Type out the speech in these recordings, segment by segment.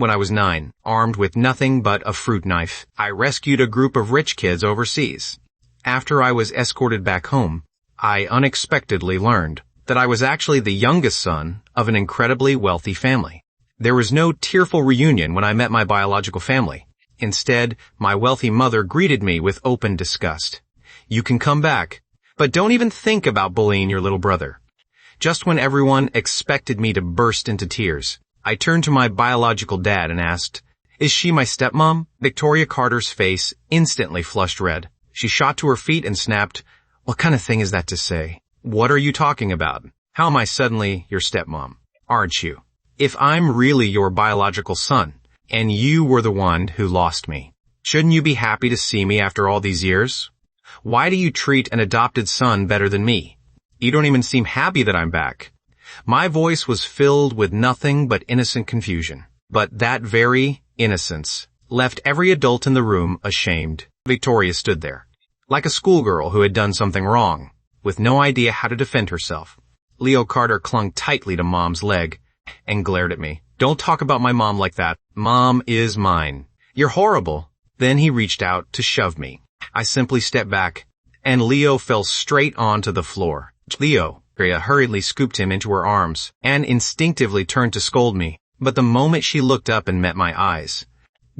When I was 9, armed with nothing but a fruit knife, I rescued a group of rich kids overseas. After I was escorted back home, I unexpectedly learned that I was actually the youngest son of an incredibly wealthy family. There was no tearful reunion when I met my biological family. Instead, my wealthy mother greeted me with open disgust. "You can come back, but don't even think about bullying your little brother." Just when everyone expected me to burst into tears, I turned to my biological dad and asked, "Is she my stepmom?" Victoria Carter's face instantly flushed red. She shot to her feet and snapped, "What kind of thing is that to say? What are you talking about? How am I suddenly your stepmom? Aren't you? If I'm really your biological son, and you were the one who lost me, shouldn't you be happy to see me after all these years? Why do you treat an adopted son better than me? You don't even seem happy that I'm back." My voice was filled with nothing but innocent confusion. But that very innocence left every adult in the room ashamed. Victoria stood there, like a schoolgirl who had done something wrong, with no idea how to defend herself. Leo Carter clung tightly to Mom's leg and glared at me. "Don't talk about my mom like that. Mom is mine. You're horrible." Then he reached out to shove me. I simply stepped back, and Leo fell straight onto the floor. Victoria hurriedly scooped him into her arms and instinctively turned to scold me, but the moment she looked up and met my eyes,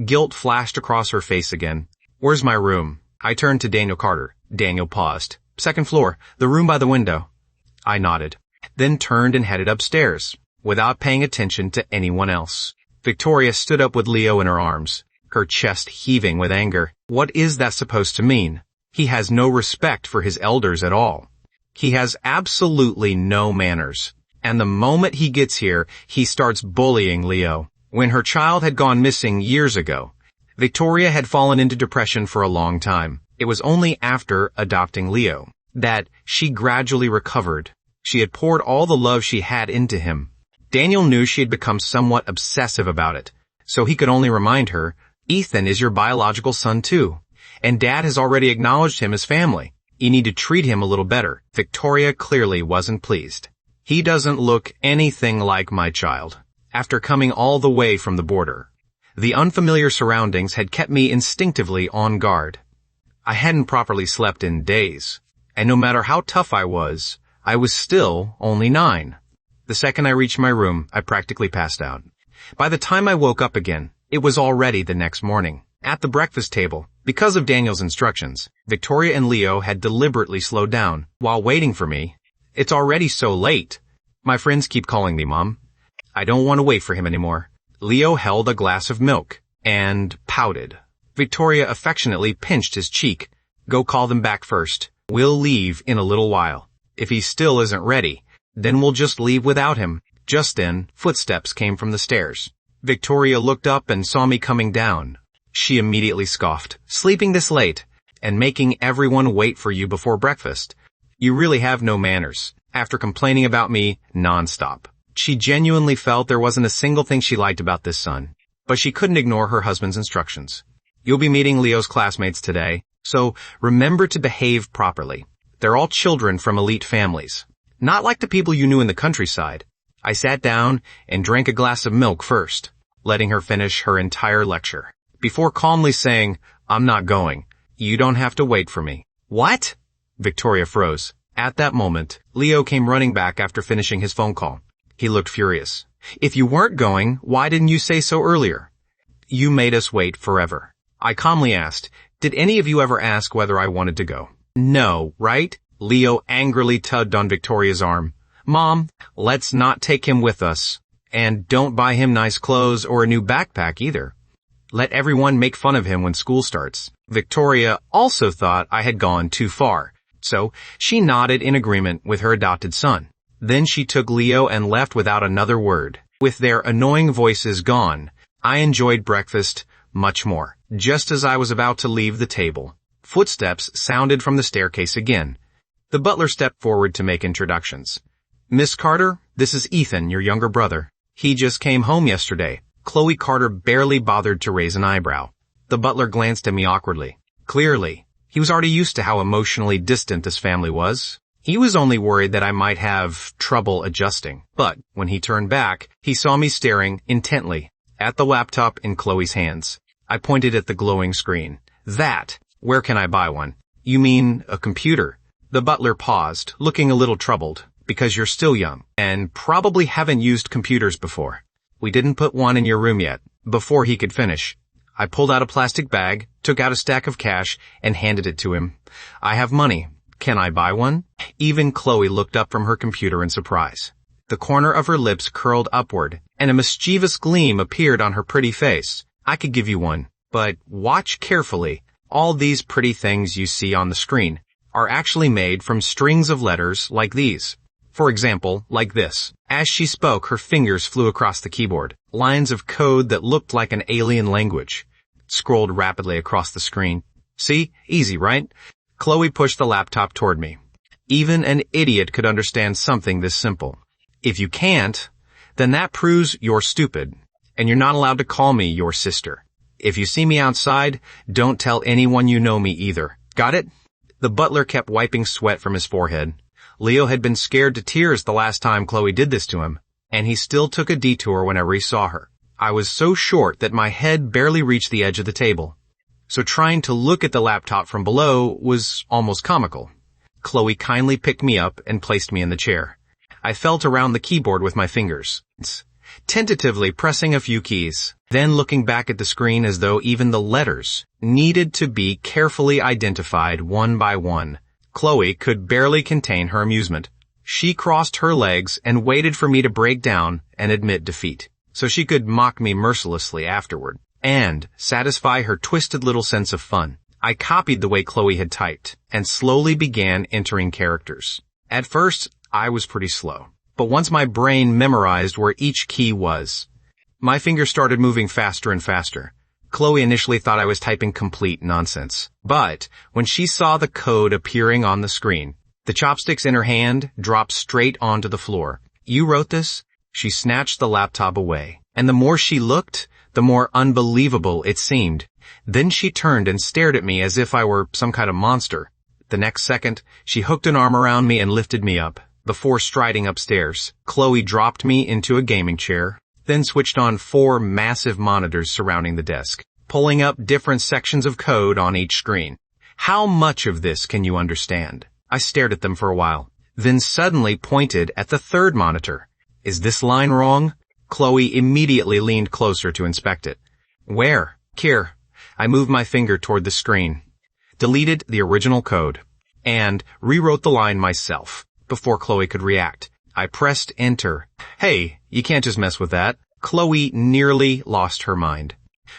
guilt flashed across her face again. "Where's my room?" I turned to Daniel Carter. Daniel paused. "Second floor, the room by the window." I nodded, then turned and headed upstairs, without paying attention to anyone else. Victoria stood up with Leo in her arms, her chest heaving with anger. What is that supposed to mean? He has no respect for his elders at all. He has absolutely no manners. And the moment he gets here, he starts bullying Leo. When her child had gone missing years ago, Victoria had fallen into depression for a long time. It was only after adopting Leo that she gradually recovered. She had poured all the love she had into him. Daniel knew she had become somewhat obsessive about it, so he could only remind her, "Ethan is your biological son too, and Dad has already acknowledged him as family. You need to treat him a little better." Victoria clearly wasn't pleased. "He doesn't look anything like my child." After coming all the way from the border, the unfamiliar surroundings had kept me instinctively on guard. I hadn't properly slept in days, and no matter how tough I was still only 9. The second I reached my room, I practically passed out. By the time I woke up again, it was already the next morning. At the breakfast table, because of Daniel's instructions, Victoria and Leo had deliberately slowed down while waiting for me. "It's already so late. My friends keep calling me Mom. I don't want to wait for him anymore." Leo held a glass of milk and pouted. Victoria affectionately pinched his cheek. "Go call them back first. We'll leave in a little while. If he still isn't ready, then we'll just leave without him." Just then, footsteps came from the stairs. Victoria looked up and saw me coming down. She immediately scoffed. "Sleeping this late, and making everyone wait for you before breakfast. You really have no manners," after complaining about me nonstop. She genuinely felt there wasn't a single thing she liked about this son, but she couldn't ignore her husband's instructions. "You'll be meeting Leo's classmates today, so remember to behave properly. They're all children from elite families, not like the people you knew in the countryside." I sat down and drank a glass of milk first, letting her finish her entire lecture, before calmly saying, "I'm not going. You don't have to wait for me." "What?" Victoria froze. At that moment, Leo came running back after finishing his phone call. He looked furious. "If you weren't going, why didn't you say so earlier?" "You made us wait forever." I calmly asked, "Did any of you ever ask whether I wanted to go?" "No, right?" Leo angrily tugged on Victoria's arm. "Mom, let's not take him with us. And don't buy him nice clothes or a new backpack either. Let everyone make fun of him when school starts." Victoria also thought I had gone too far, so she nodded in agreement with her adopted son. Then she took Leo and left without another word. With their annoying voices gone, I enjoyed breakfast much more. Just as I was about to leave the table, footsteps sounded from the staircase again. The butler stepped forward to make introductions. "Miss Carter, this is Ethan, your younger brother. He just came home yesterday." Chloe Carter barely bothered to raise an eyebrow. The butler glanced at me awkwardly. Clearly, he was already used to how emotionally distant this family was. He was only worried that I might have trouble adjusting. But when he turned back, he saw me staring intently at the laptop in Chloe's hands. I pointed at the glowing screen. That. Where can I buy one? You mean a computer? The butler paused, looking a little troubled, because you're still young, and probably haven't used computers before. We didn't put one in your room yet. Before he could finish, I pulled out a plastic bag, took out a stack of cash, and handed it to him. I have money. Can I buy one? Even Chloe looked up from her computer in surprise. The corner of her lips curled upward, and a mischievous gleam appeared on her pretty face. I could give you one, but watch carefully. All these pretty things you see on the screen are actually made from strings of letters like these. For example, like this. As she spoke, her fingers flew across the keyboard. Lines of code that looked like an alien language scrolled rapidly across the screen. See? Easy, right? Chloe pushed the laptop toward me. Even an idiot could understand something this simple. If you can't, then that proves you're stupid, and you're not allowed to call me your sister. If you see me outside, don't tell anyone you know me either. Got it? The butler kept wiping sweat from his forehead. Leo had been scared to tears the last time Chloe did this to him, and he still took a detour whenever he saw her. I was so short that my head barely reached the edge of the table, so trying to look at the laptop from below was almost comical. Chloe kindly picked me up and placed me in the chair. I felt around the keyboard with my fingers, tentatively pressing a few keys, then looking back at the screen as though even the letters needed to be carefully identified one by one. Chloe could barely contain her amusement. She crossed her legs and waited for me to break down and admit defeat, so she could mock me mercilessly afterward and satisfy her twisted little sense of fun. I copied the way Chloe had typed and slowly began entering characters. At first, I was pretty slow, but once my brain memorized where each key was, my fingers started moving faster and faster. Chloe initially thought I was typing complete nonsense, but when she saw the code appearing on the screen, the chopsticks in her hand dropped straight onto the floor. You wrote this? She snatched the laptop away, and the more she looked, the more unbelievable it seemed. Then she turned and stared at me as if I were some kind of monster. The next second, she hooked an arm around me and lifted me up. Before striding upstairs, Chloe dropped me into a gaming chair, then switched on 4 massive monitors surrounding the desk, pulling up different sections of code on each screen. How much of this can you understand? I stared at them for a while, then suddenly pointed at the 3rd monitor. Is this line wrong? Chloe immediately leaned closer to inspect it. Where? Here. I moved my finger toward the screen, deleted the original code, and rewrote the line myself. Before Chloe could react, I pressed enter. Hey, you can't just mess with that. Chloe nearly lost her mind.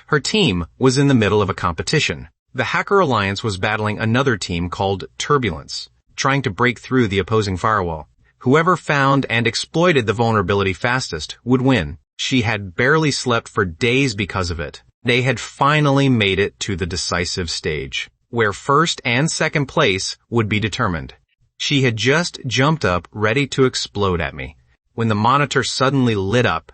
Her team was in the middle of a competition. The Hacker Alliance was battling another team called Turbulence, trying to break through the opposing firewall. Whoever found and exploited the vulnerability fastest would win. She had barely slept for days because of it. They had finally made it to the decisive stage, where 1st and 2nd place would be determined. She had just jumped up, ready to explode at me, when the monitor suddenly lit up,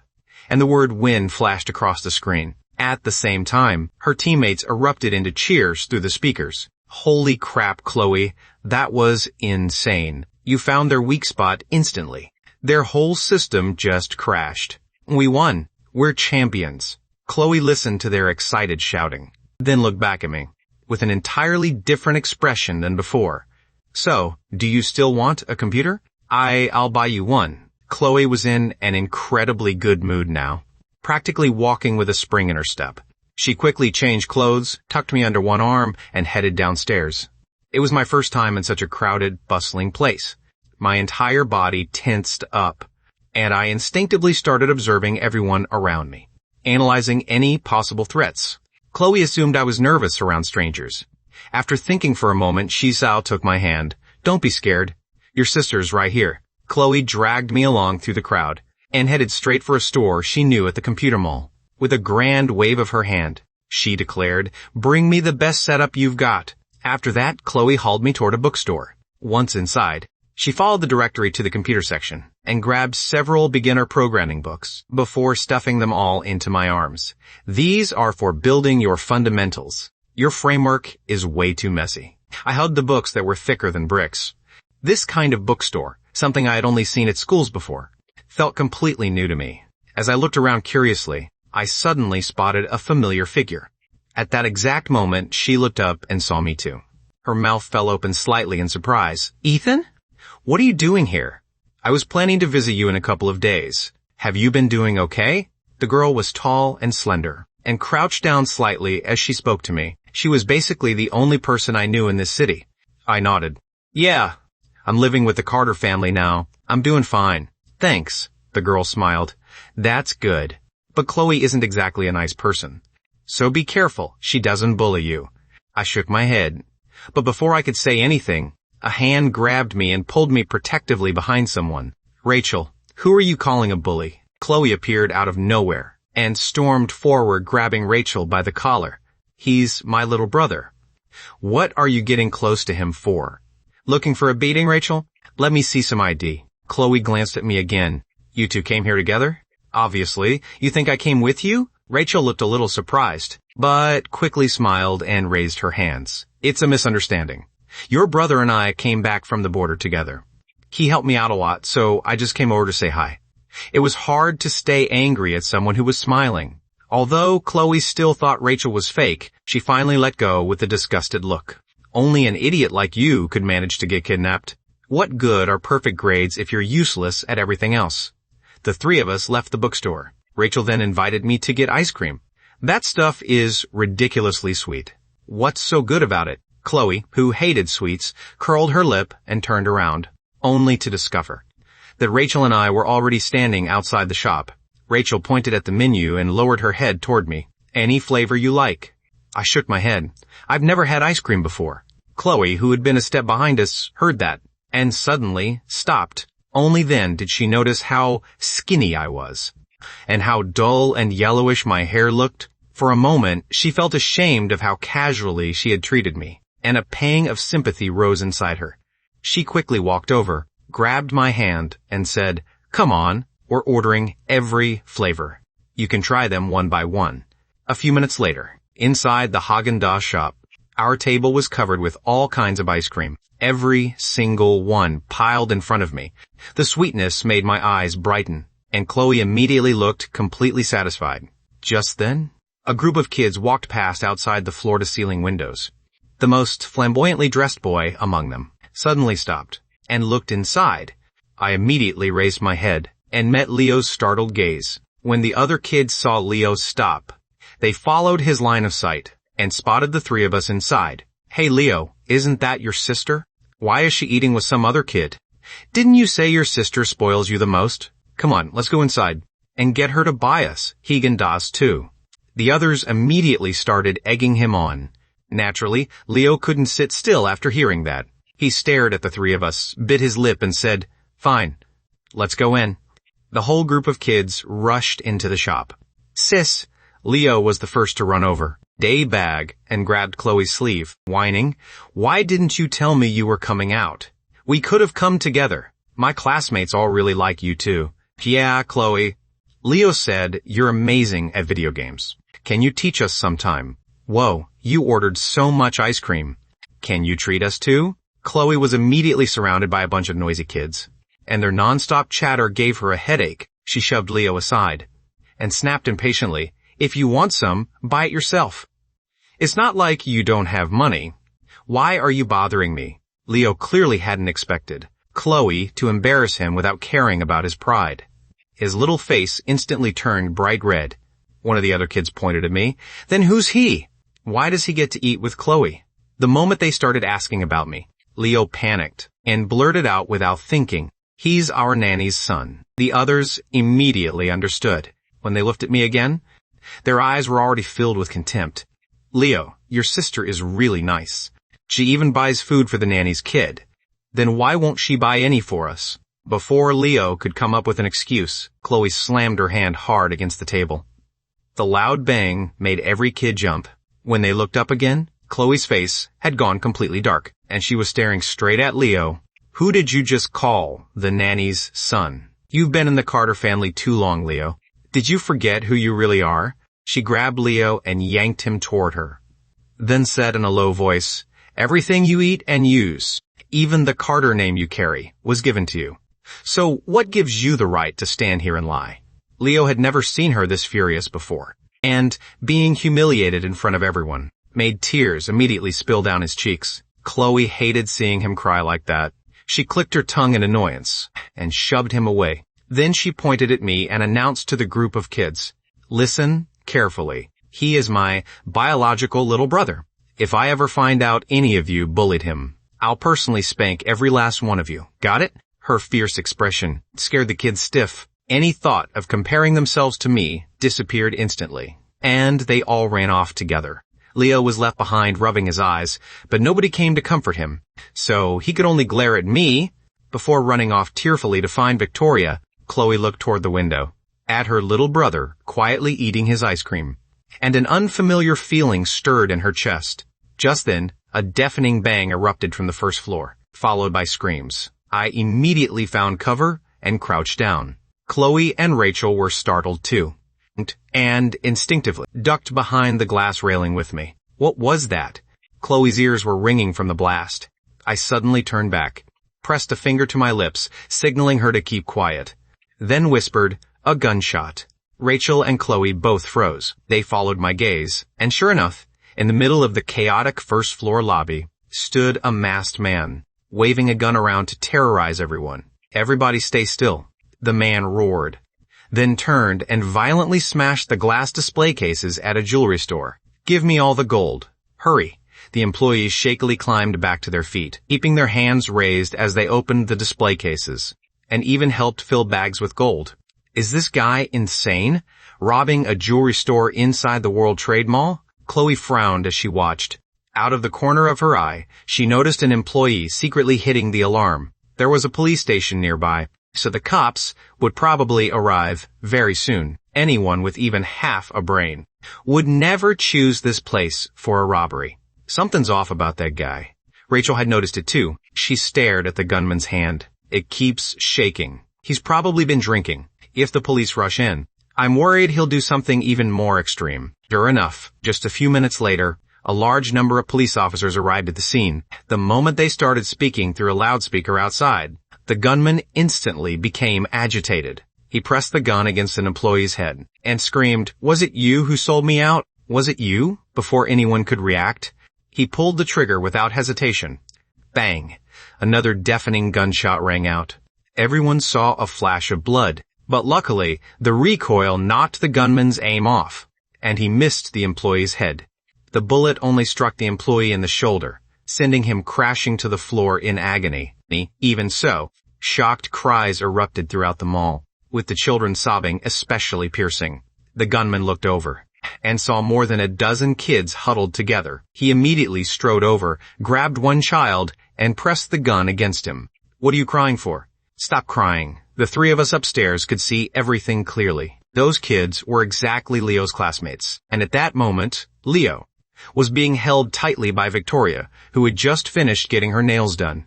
and the word win flashed across the screen. At the same time, her teammates erupted into cheers through the speakers. Holy crap, Chloe, that was insane. You found their weak spot instantly. Their whole system just crashed. We won. We're champions. Chloe listened to their excited shouting, then looked back at me, with an entirely different expression than before. So, do you still want a computer? I'll buy you one. Chloe was in an incredibly good mood now, practically walking with a spring in her step. She quickly changed clothes, tucked me under one arm, and headed downstairs. It was my first time in such a crowded, bustling place. My entire body tensed up, and I instinctively started observing everyone around me, analyzing any possible threats. Chloe assumed I was nervous around strangers. After thinking for a moment, Shisao took my hand. Don't be scared. Your sister's right here. Chloe dragged me along through the crowd and headed straight for a store she knew at the computer mall. With a grand wave of her hand, she declared, "Bring me the best setup you've got." After that, Chloe hauled me toward a bookstore. Once inside, she followed the directory to the computer section and grabbed several beginner programming books before stuffing them all into my arms. These are for building your fundamentals. Your framework is way too messy. I hugged the books that were thicker than bricks. This kind of bookstore, something I had only seen at schools before, felt completely new to me. As I looked around curiously, I suddenly spotted a familiar figure. At that exact moment, she looked up and saw me too. Her mouth fell open slightly in surprise. Ethan? What are you doing here? I was planning to visit you in a couple of days. Have you been doing okay? The girl was tall and slender, and crouched down slightly as she spoke to me. She was basically the only person I knew in this city. I nodded. Yeah, I'm living with the Carter family now. I'm doing fine. Thanks, the girl smiled. That's good. But Chloe isn't exactly a nice person. So be careful she doesn't bully you. I shook my head. But before I could say anything, a hand grabbed me and pulled me protectively behind someone. Rachel, who are you calling a bully? Chloe appeared out of nowhere and stormed forward, grabbing Rachel by the collar. He's my little brother. What are you getting close to him for? Looking for a beating, Rachel? Let me see some ID. Chloe glanced at me again. You two came here together? Obviously. You think I came with you? Rachel looked a little surprised, but quickly smiled and raised her hands. It's a misunderstanding. Your brother and I came back from the border together. He helped me out a lot, so I just came over to say hi. It was hard to stay angry at someone who was smiling. Although Chloe still thought Rachel was fake, she finally let go with a disgusted look. Only an idiot like you could manage to get kidnapped. What good are perfect grades if you're useless at everything else? The three of us left the bookstore. Rachel then invited me to get ice cream. That stuff is ridiculously sweet. What's so good about it? Chloe, who hated sweets, curled her lip and turned around, only to discover that Rachel and I were already standing outside the shop. Rachel pointed at the menu and lowered her head toward me. Any flavor you like. I shook my head. I've never had ice cream before. Chloe, who had been a step behind us, heard that, and suddenly stopped. Only then did she notice how skinny I was, and how dull and yellowish my hair looked. For a moment, she felt ashamed of how casually she had treated me, and a pang of sympathy rose inside her. She quickly walked over, grabbed my hand, and said, "Come on, we're ordering every flavor. You can try them one by one." A few minutes later, inside the Haagen-Dazs shop, our table was covered with all kinds of ice cream, every single one piled in front of me. The sweetness made my eyes brighten, and Chloe immediately looked completely satisfied. Just then, a group of kids walked past outside the floor-to-ceiling windows. The most flamboyantly dressed boy among them suddenly stopped and looked inside. I immediately raised my head and met Leo's startled gaze. When the other kids saw Leo stop, they followed his line of sight and spotted the three of us inside. "Hey Leo, isn't that your sister? Why is she eating with some other kid? Didn't you say your sister spoils you the most? Come on, let's go inside and get her to buy us Haagen-Dazs too." The others immediately started egging him on. Naturally, Leo couldn't sit still after hearing that. He stared at the three of us, bit his lip, and said, "Fine, let's go in." The whole group of kids rushed into the shop. "Sis," Leo was the first to run over, day bag, and grabbed Chloe's sleeve, whining, "Why didn't you tell me you were coming out? We could have come together. My classmates all really like you too." "Yeah, Chloe." Leo said, "You're amazing at video games. Can you teach us sometime? Whoa, you ordered so much ice cream. Can you treat us too?" Chloe was immediately surrounded by a bunch of noisy kids, and their nonstop chatter gave her a headache. She shoved Leo aside and snapped impatiently, "If you want some, buy it yourself. It's not like you don't have money. Why are you bothering me?" Leo clearly hadn't expected Chloe to embarrass him without caring about his pride. His little face instantly turned bright red. One of the other kids pointed at me. "Then who's he? Why does he get to eat with Chloe?" The moment they started asking about me, Leo panicked and blurted out without thinking, "He's our nanny's son." The others immediately understood. When they looked at me again, their eyes were already filled with contempt. "Leo, your sister is really nice. She even buys food for the nanny's kid. Then why won't she buy any for us?" Before Leo could come up with an excuse, Chloe slammed her hand hard against the table. The loud bang made every kid jump. When they looked up again, Chloe's face had gone completely dark, and she was staring straight at Leo. "Who did you just call the nanny's son? You've been in the Carter family too long, Leo. Did you forget who you really are?" She grabbed Leo and yanked him toward her, then said in a low voice, "Everything you eat and use, even the Carter name you carry, was given to you. So what gives you the right to stand here and lie?" Leo had never seen her this furious before, and, being humiliated in front of everyone, made tears immediately spill down his cheeks. Chloe hated seeing him cry like that. She clicked her tongue in annoyance, and shoved him away. Then she pointed at me and announced to the group of kids, "Listen carefully. He is my biological little brother. If I ever find out any of you bullied him, I'll personally spank every last one of you. Got it?" Her fierce expression scared the kids stiff. Any thought of comparing themselves to me disappeared instantly, and they all ran off together. Leo was left behind rubbing his eyes, but nobody came to comfort him, so he could only glare at me. Before running off tearfully to find Victoria, Chloe looked toward the window, at her little brother quietly eating his ice cream, and an unfamiliar feeling stirred in her chest. Just then, a deafening bang erupted from the first floor, followed by screams. I immediately found cover and crouched down. Chloe and Rachel were startled too, and instinctively ducked behind the glass railing with me. What was that? Chloe's ears were ringing from the blast. I suddenly turned back, pressed a finger to my lips, signaling her to keep quiet, then whispered, "A gunshot." Rachel and Chloe both froze. They followed my gaze, and sure enough, in the middle of the chaotic first-floor lobby, stood a masked man, waving a gun around to terrorize everyone. "Everybody stay still," the man roared, then turned and violently smashed the glass display cases at a jewelry store. "Give me all the gold. Hurry." The employees shakily climbed back to their feet, keeping their hands raised as they opened the display cases, and even helped fill bags with gold. Is this guy insane? Robbing a jewelry store inside the World Trade Mall? Chloe frowned as she watched. Out of the corner of her eye, she noticed an employee secretly hitting the alarm. There was a police station nearby, so the cops would probably arrive very soon. Anyone with even half a brain would never choose this place for a robbery. Something's off about that guy. Rachel had noticed it too. She stared at the gunman's hand. It keeps shaking. He's probably been drinking. If the police rush in, I'm worried he'll do something even more extreme. Sure enough, just a few minutes later, a large number of police officers arrived at the scene. The moment they started speaking through a loudspeaker outside, the gunman instantly became agitated. He pressed the gun against an employee's head and screamed, "Was it you who sold me out? Was it you?" Before anyone could react, he pulled the trigger without hesitation. Bang! Another deafening gunshot rang out. Everyone saw a flash of blood, but luckily, the recoil knocked the gunman's aim off, and he missed the employee's head. The bullet only struck the employee in the shoulder, sending him crashing to the floor in agony. Even so, shocked cries erupted throughout the mall, with the children sobbing especially piercing. The gunman looked over and saw more than a dozen kids huddled together. He immediately strode over, grabbed one child, and pressed the gun against him. "What are you crying for?" "Stop crying." The three of us upstairs could see everything clearly. Those kids were exactly Leo's classmates, and at that moment, Leo was being held tightly by Victoria, who had just finished getting her nails done.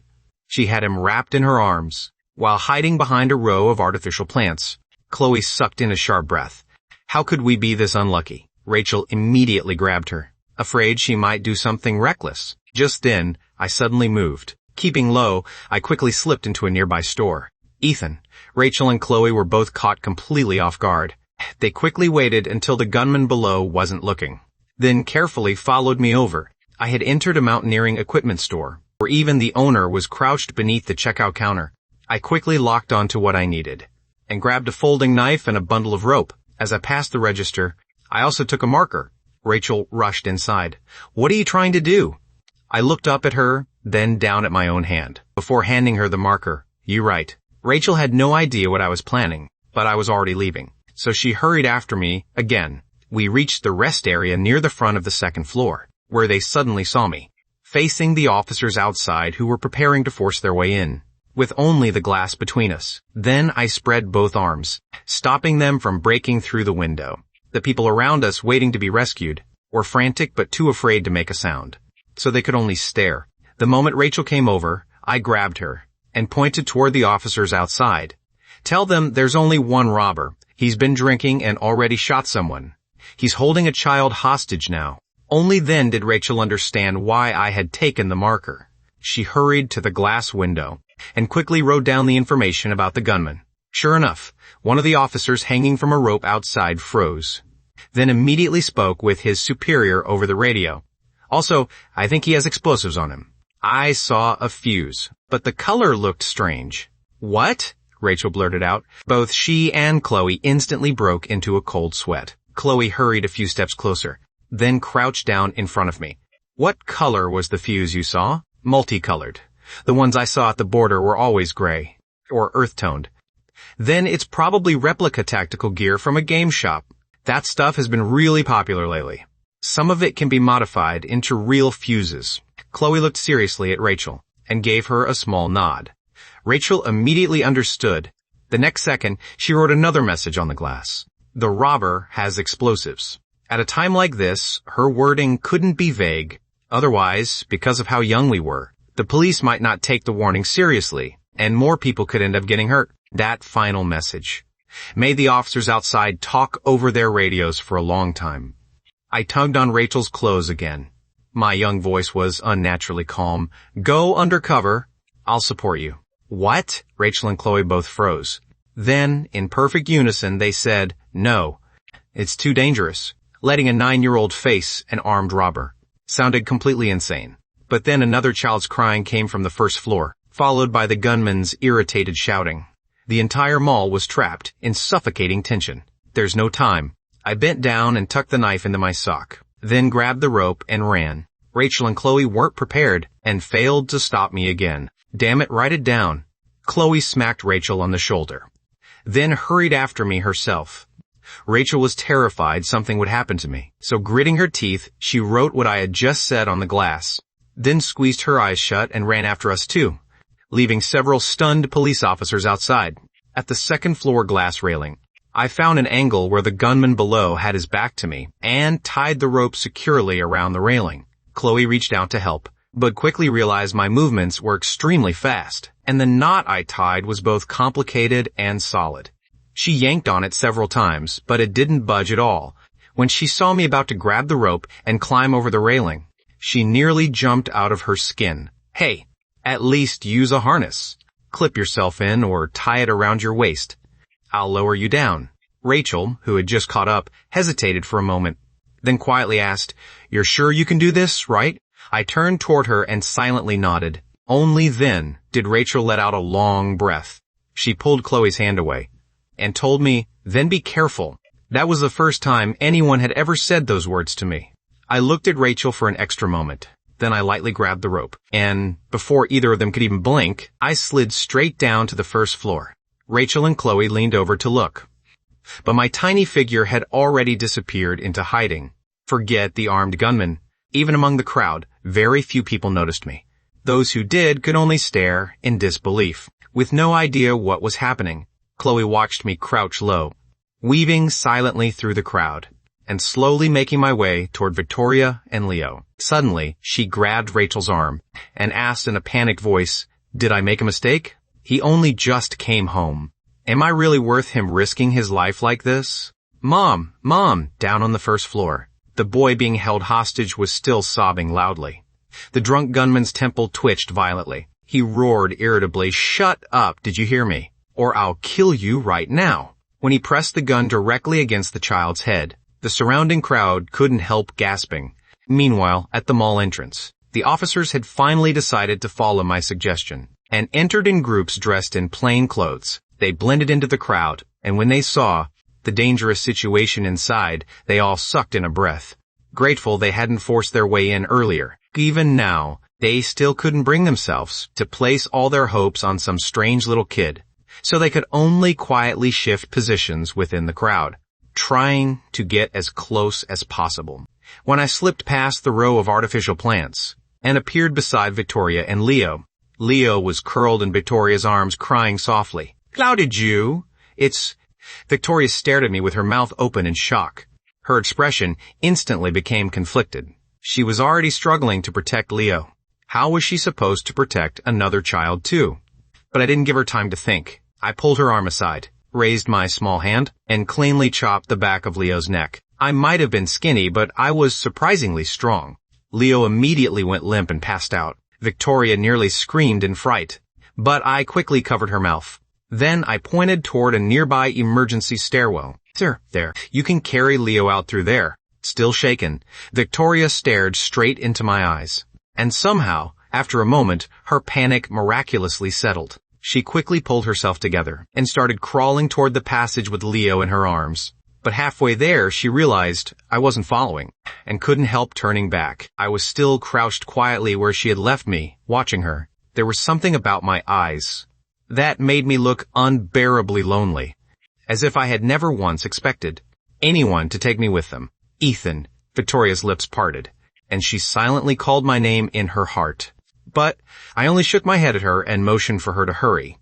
She had him wrapped in her arms, while hiding behind a row of artificial plants. Chloe sucked in a sharp breath. How could we be this unlucky? Rachel immediately grabbed her, afraid she might do something reckless. Just then, I suddenly moved. Keeping low, I quickly slipped into a nearby store. Ethan, Rachel and Chloe were both caught completely off guard. They quickly waited until the gunman below wasn't looking, then carefully followed me over. I had entered a mountaineering equipment store, where even the owner was crouched beneath the checkout counter. I quickly locked onto what I needed, and grabbed a folding knife and a bundle of rope. As I passed the register, I also took a marker. Rachel rushed inside. "What are you trying to do?" I looked up at her, then down at my own hand, before handing her the marker. "You right." Rachel had no idea what I was planning, but I was already leaving, so she hurried after me again. We reached the rest area near the front of the second floor, where they suddenly saw me, facing the officers outside who were preparing to force their way in, with only the glass between us. Then I spread both arms, stopping them from breaking through the window. The people around us waiting to be rescued were frantic but too afraid to make a sound, so they could only stare. The moment Rachel came over, I grabbed her and pointed toward the officers outside. "Tell them there's only one robber. He's been drinking and already shot someone. He's holding a child hostage now." Only then did Rachel understand why I had taken the marker. She hurried to the glass window and quickly wrote down the information about the gunman. Sure enough, one of the officers hanging from a rope outside froze, then immediately spoke with his superior over the radio. Also, I think he has explosives on him. I saw a fuse, but the color looked strange. What? Rachel blurted out. Both she and Chloe instantly broke into a cold sweat. Chloe hurried a few steps closer, then crouched down in front of me. What color was the fuse you saw? Multicolored. The ones I saw at the border were always gray, or earth-toned. Then it's probably replica tactical gear from a game shop. That stuff has been really popular lately. Some of it can be modified into real fuses. Chloe looked seriously at Rachel and gave her a small nod. Rachel immediately understood. The next second, she wrote another message on the glass. The robber has explosives. At a time like this, her wording couldn't be vague. Otherwise, because of how young we were, the police might not take the warning seriously, and more people could end up getting hurt. That final message made the officers outside talk over their radios for a long time. I tugged on Rachel's clothes again. My young voice was unnaturally calm. Go undercover. I'll support you. What? Rachel and Chloe both froze. Then, in perfect unison, they said, no. It's too dangerous. Letting a 9-year-old face an armed robber sounded completely insane. But then another child's crying came from the first floor, followed by the gunman's irritated shouting. The entire mall was trapped in suffocating tension. There's no time. I bent down and tucked the knife into my sock, then grabbed the rope and ran. Rachel and Chloe weren't prepared and failed to stop me again. Damn it, write it down. Chloe smacked Rachel on the shoulder, then hurried after me herself. Rachel was terrified something would happen to me, so gritting her teeth, she wrote what I had just said on the glass, then squeezed her eyes shut and ran after us too, leaving several stunned police officers outside. At the second-floor glass railing, I found an angle where the gunman below had his back to me and tied the rope securely around the railing. Chloe reached out to help, but quickly realized my movements were extremely fast, and the knot I tied was both complicated and solid. She yanked on it several times, but it didn't budge at all. When she saw me about to grab the rope and climb over the railing, she nearly jumped out of her skin. Hey, at least use a harness. Clip yourself in or tie it around your waist. I'll lower you down. Rachel, who had just caught up, hesitated for a moment, then quietly asked, You're sure you can do this, right? I turned toward her and silently nodded. Only then did Rachel let out a long breath. She pulled Chloe's hand away and told me, Then be careful. That was the first time anyone had ever said those words to me. I looked at Rachel for an extra moment. Then I lightly grabbed the rope, and before either of them could even blink, I slid straight down to the first floor. Rachel and Chloe leaned over to look, but my tiny figure had already disappeared into hiding. Forget the armed gunman. Even among the crowd, very few people noticed me. Those who did could only stare in disbelief, with no idea what was happening. Chloe watched me crouch low, weaving silently through the crowd, and slowly making my way toward Victoria and Leo. Suddenly, she grabbed Rachel's arm and asked in a panicked voice, Did I make a mistake? He only just came home. Am I really worth him risking his life like this? Mom! Down on the first floor. The boy being held hostage was still sobbing loudly. The drunk gunman's temple twitched violently. He roared irritably, Shut up, did you hear me? Or I'll kill you right now. When he pressed the gun directly against the child's head, the surrounding crowd couldn't help gasping. Meanwhile, at the mall entrance, the officers had finally decided to follow my suggestion and entered in groups dressed in plain clothes. They blended into the crowd, and when they saw the dangerous situation inside, they all sucked in a breath, grateful they hadn't forced their way in earlier. Even now, they still couldn't bring themselves to place all their hopes on some strange little kid, so they could only quietly shift positions within the crowd, trying to get as close as possible. When I slipped past the row of artificial plants and appeared beside Victoria and Leo, Leo was curled in Victoria's arms, crying softly. How did you? Victoria stared at me with her mouth open in shock. Her expression instantly became conflicted. She was already struggling to protect Leo. How was she supposed to protect another child too? But I didn't give her time to think. I pulled her arm aside, raised my small hand, and cleanly chopped the back of Leo's neck. I might have been skinny, but I was surprisingly strong. Leo immediately went limp and passed out. Victoria nearly screamed in fright, but I quickly covered her mouth. Then I pointed toward a nearby emergency stairwell. Sir, there. You can carry Leo out through there. Still shaken, Victoria stared straight into my eyes. And somehow, after a moment, her panic miraculously settled. She quickly pulled herself together and started crawling toward the passage with Leo in her arms. But halfway there, she realized I wasn't following and couldn't help turning back. I was still crouched quietly where she had left me, watching her. There was something about my eyes that made me look unbearably lonely, as if I had never once expected anyone to take me with them. Ethan, Victoria's lips parted, and she silently called my name in her heart. But I only shook my head at her and motioned for her to hurry.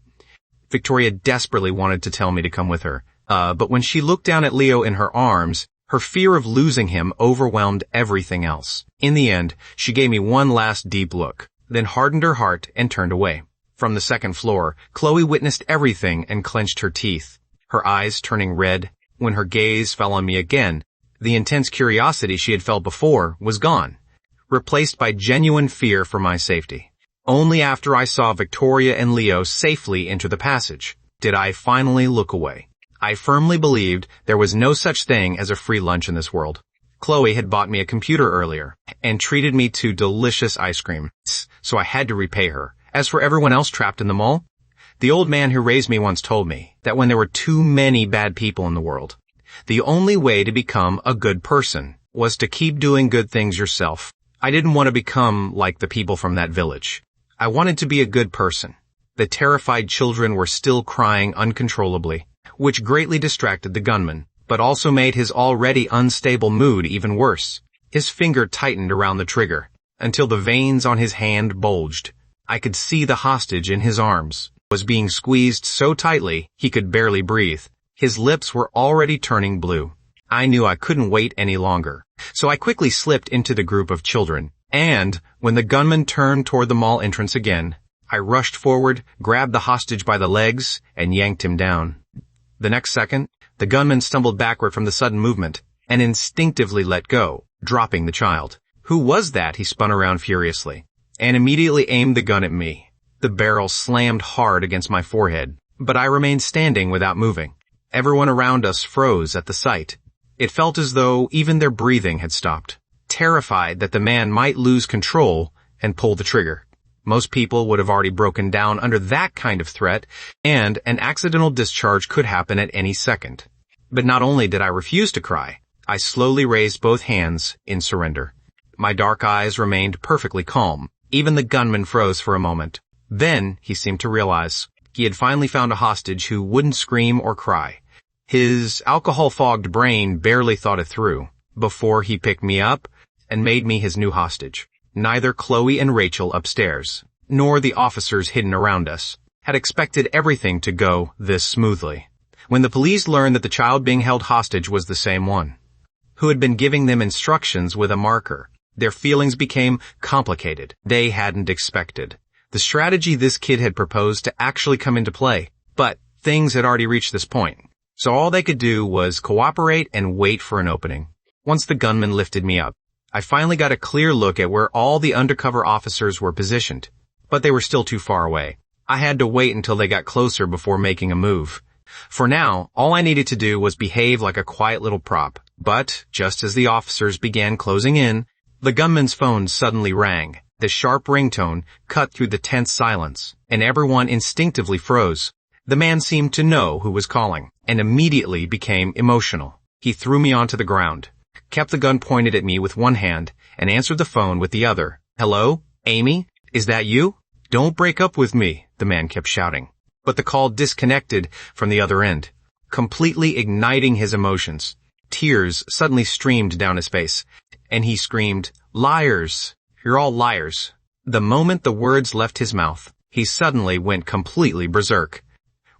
Victoria desperately wanted to tell me to come with her, but when she looked down at Leo in her arms, her fear of losing him overwhelmed everything else. In the end, she gave me one last deep look, then hardened her heart and turned away. From the second floor, Chloe witnessed everything and clenched her teeth, her eyes turning red. When her gaze fell on me again, the intense curiosity she had felt before was gone, replaced by genuine fear for my safety. Only after I saw Victoria and Leo safely enter the passage did I finally look away. I firmly believed there was no such thing as a free lunch in this world. Chloe had bought me a computer earlier and treated me to delicious ice cream, so I had to repay her. As for everyone else trapped in the mall, the old man who raised me once told me that when there were too many bad people in the world, the only way to become a good person was to keep doing good things yourself. I didn't want to become like the people from that village. I wanted to be a good person. The terrified children were still crying uncontrollably, which greatly distracted the gunman, but also made his already unstable mood even worse. His finger tightened around the trigger until the veins on his hand bulged. I could see the hostage in his arms was being squeezed so tightly he could barely breathe. His lips were already turning blue. I knew I couldn't wait any longer, so I quickly slipped into the group of children, and when the gunman turned toward the mall entrance again, I rushed forward, grabbed the hostage by the legs, and yanked him down. The next second, the gunman stumbled backward from the sudden movement and instinctively let go, dropping the child. Who was that? He spun around furiously and immediately aimed the gun at me. The barrel slammed hard against my forehead, but I remained standing without moving. Everyone around us froze at the sight. It felt as though even their breathing had stopped, terrified that the man might lose control and pull the trigger. Most people would have already broken down under that kind of threat, and an accidental discharge could happen at any second. But not only did I refuse to cry, I slowly raised both hands in surrender. My dark eyes remained perfectly calm. Even the gunman froze for a moment. Then he seemed to realize he had finally found a hostage who wouldn't scream or cry. His alcohol-fogged brain barely thought it through before he picked me up and made me his new hostage. Neither Chloe and Rachel upstairs, nor the officers hidden around us, had expected everything to go this smoothly. When the police learned that the child being held hostage was the same one, who had been giving them instructions with a marker, their feelings became complicated. They hadn't expected the strategy this kid had proposed to actually come into play, but things had already reached this point, so all they could do was cooperate and wait for an opening. Once the gunman lifted me up, I finally got a clear look at where all the undercover officers were positioned, but they were still too far away. I had to wait until they got closer before making a move. For now, all I needed to do was behave like a quiet little prop, but just as the officers began closing in, the gunman's phone suddenly rang. The sharp ringtone cut through the tense silence, and everyone instinctively froze. The man seemed to know who was calling, and immediately became emotional. He threw me onto the ground, kept the gun pointed at me with one hand, and answered the phone with the other. "Hello? Amy? Is that you? Don't break up with me," the man kept shouting. But the call disconnected from the other end, completely igniting his emotions. Tears suddenly streamed down his face, and he screamed, "Liars! You're all liars." The moment the words left his mouth, he suddenly went completely berserk,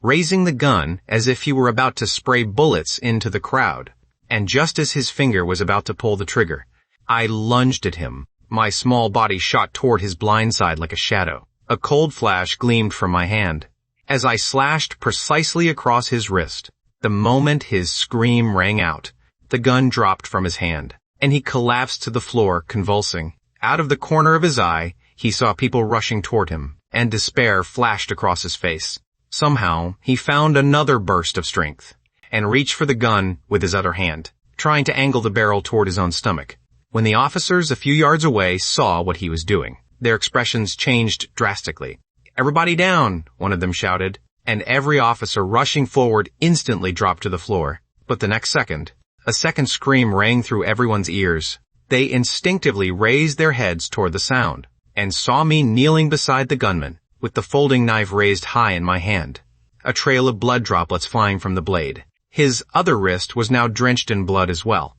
raising the gun as if he were about to spray bullets into the crowd. And just as his finger was about to pull the trigger, I lunged at him. My small body shot toward his blind side like a shadow. A cold flash gleamed from my hand as I slashed precisely across his wrist. The moment his scream rang out, the gun dropped from his hand, and he collapsed to the floor, convulsing. Out of the corner of his eye, he saw people rushing toward him, and despair flashed across his face. Somehow, he found another burst of strength and reached for the gun with his other hand, trying to angle the barrel toward his own stomach. When the officers a few yards away saw what he was doing, their expressions changed drastically. "Everybody down," one of them shouted, and every officer rushing forward instantly dropped to the floor. But the next second, a second scream rang through everyone's ears. They instinctively raised their heads toward the sound and saw me kneeling beside the gunman, with the folding knife raised high in my hand, a trail of blood droplets flying from the blade. His other wrist was now drenched in blood as well,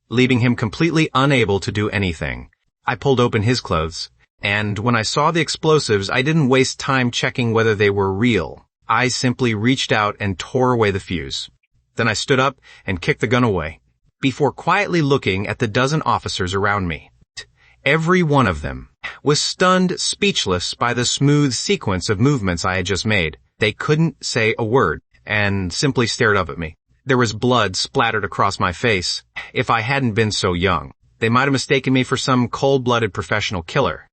leaving him completely unable to do anything. I pulled open his clothes, and when I saw the explosives, I didn't waste time checking whether they were real. I simply reached out and tore away the fuse. Then I stood up and kicked the gun away, before quietly looking at the dozen officers around me. Every one of them was stunned, speechless by the smooth sequence of movements I had just made. They couldn't say a word, and simply stared up at me. There was blood splattered across my face. If I hadn't been so young, they might have mistaken me for some cold-blooded professional killer.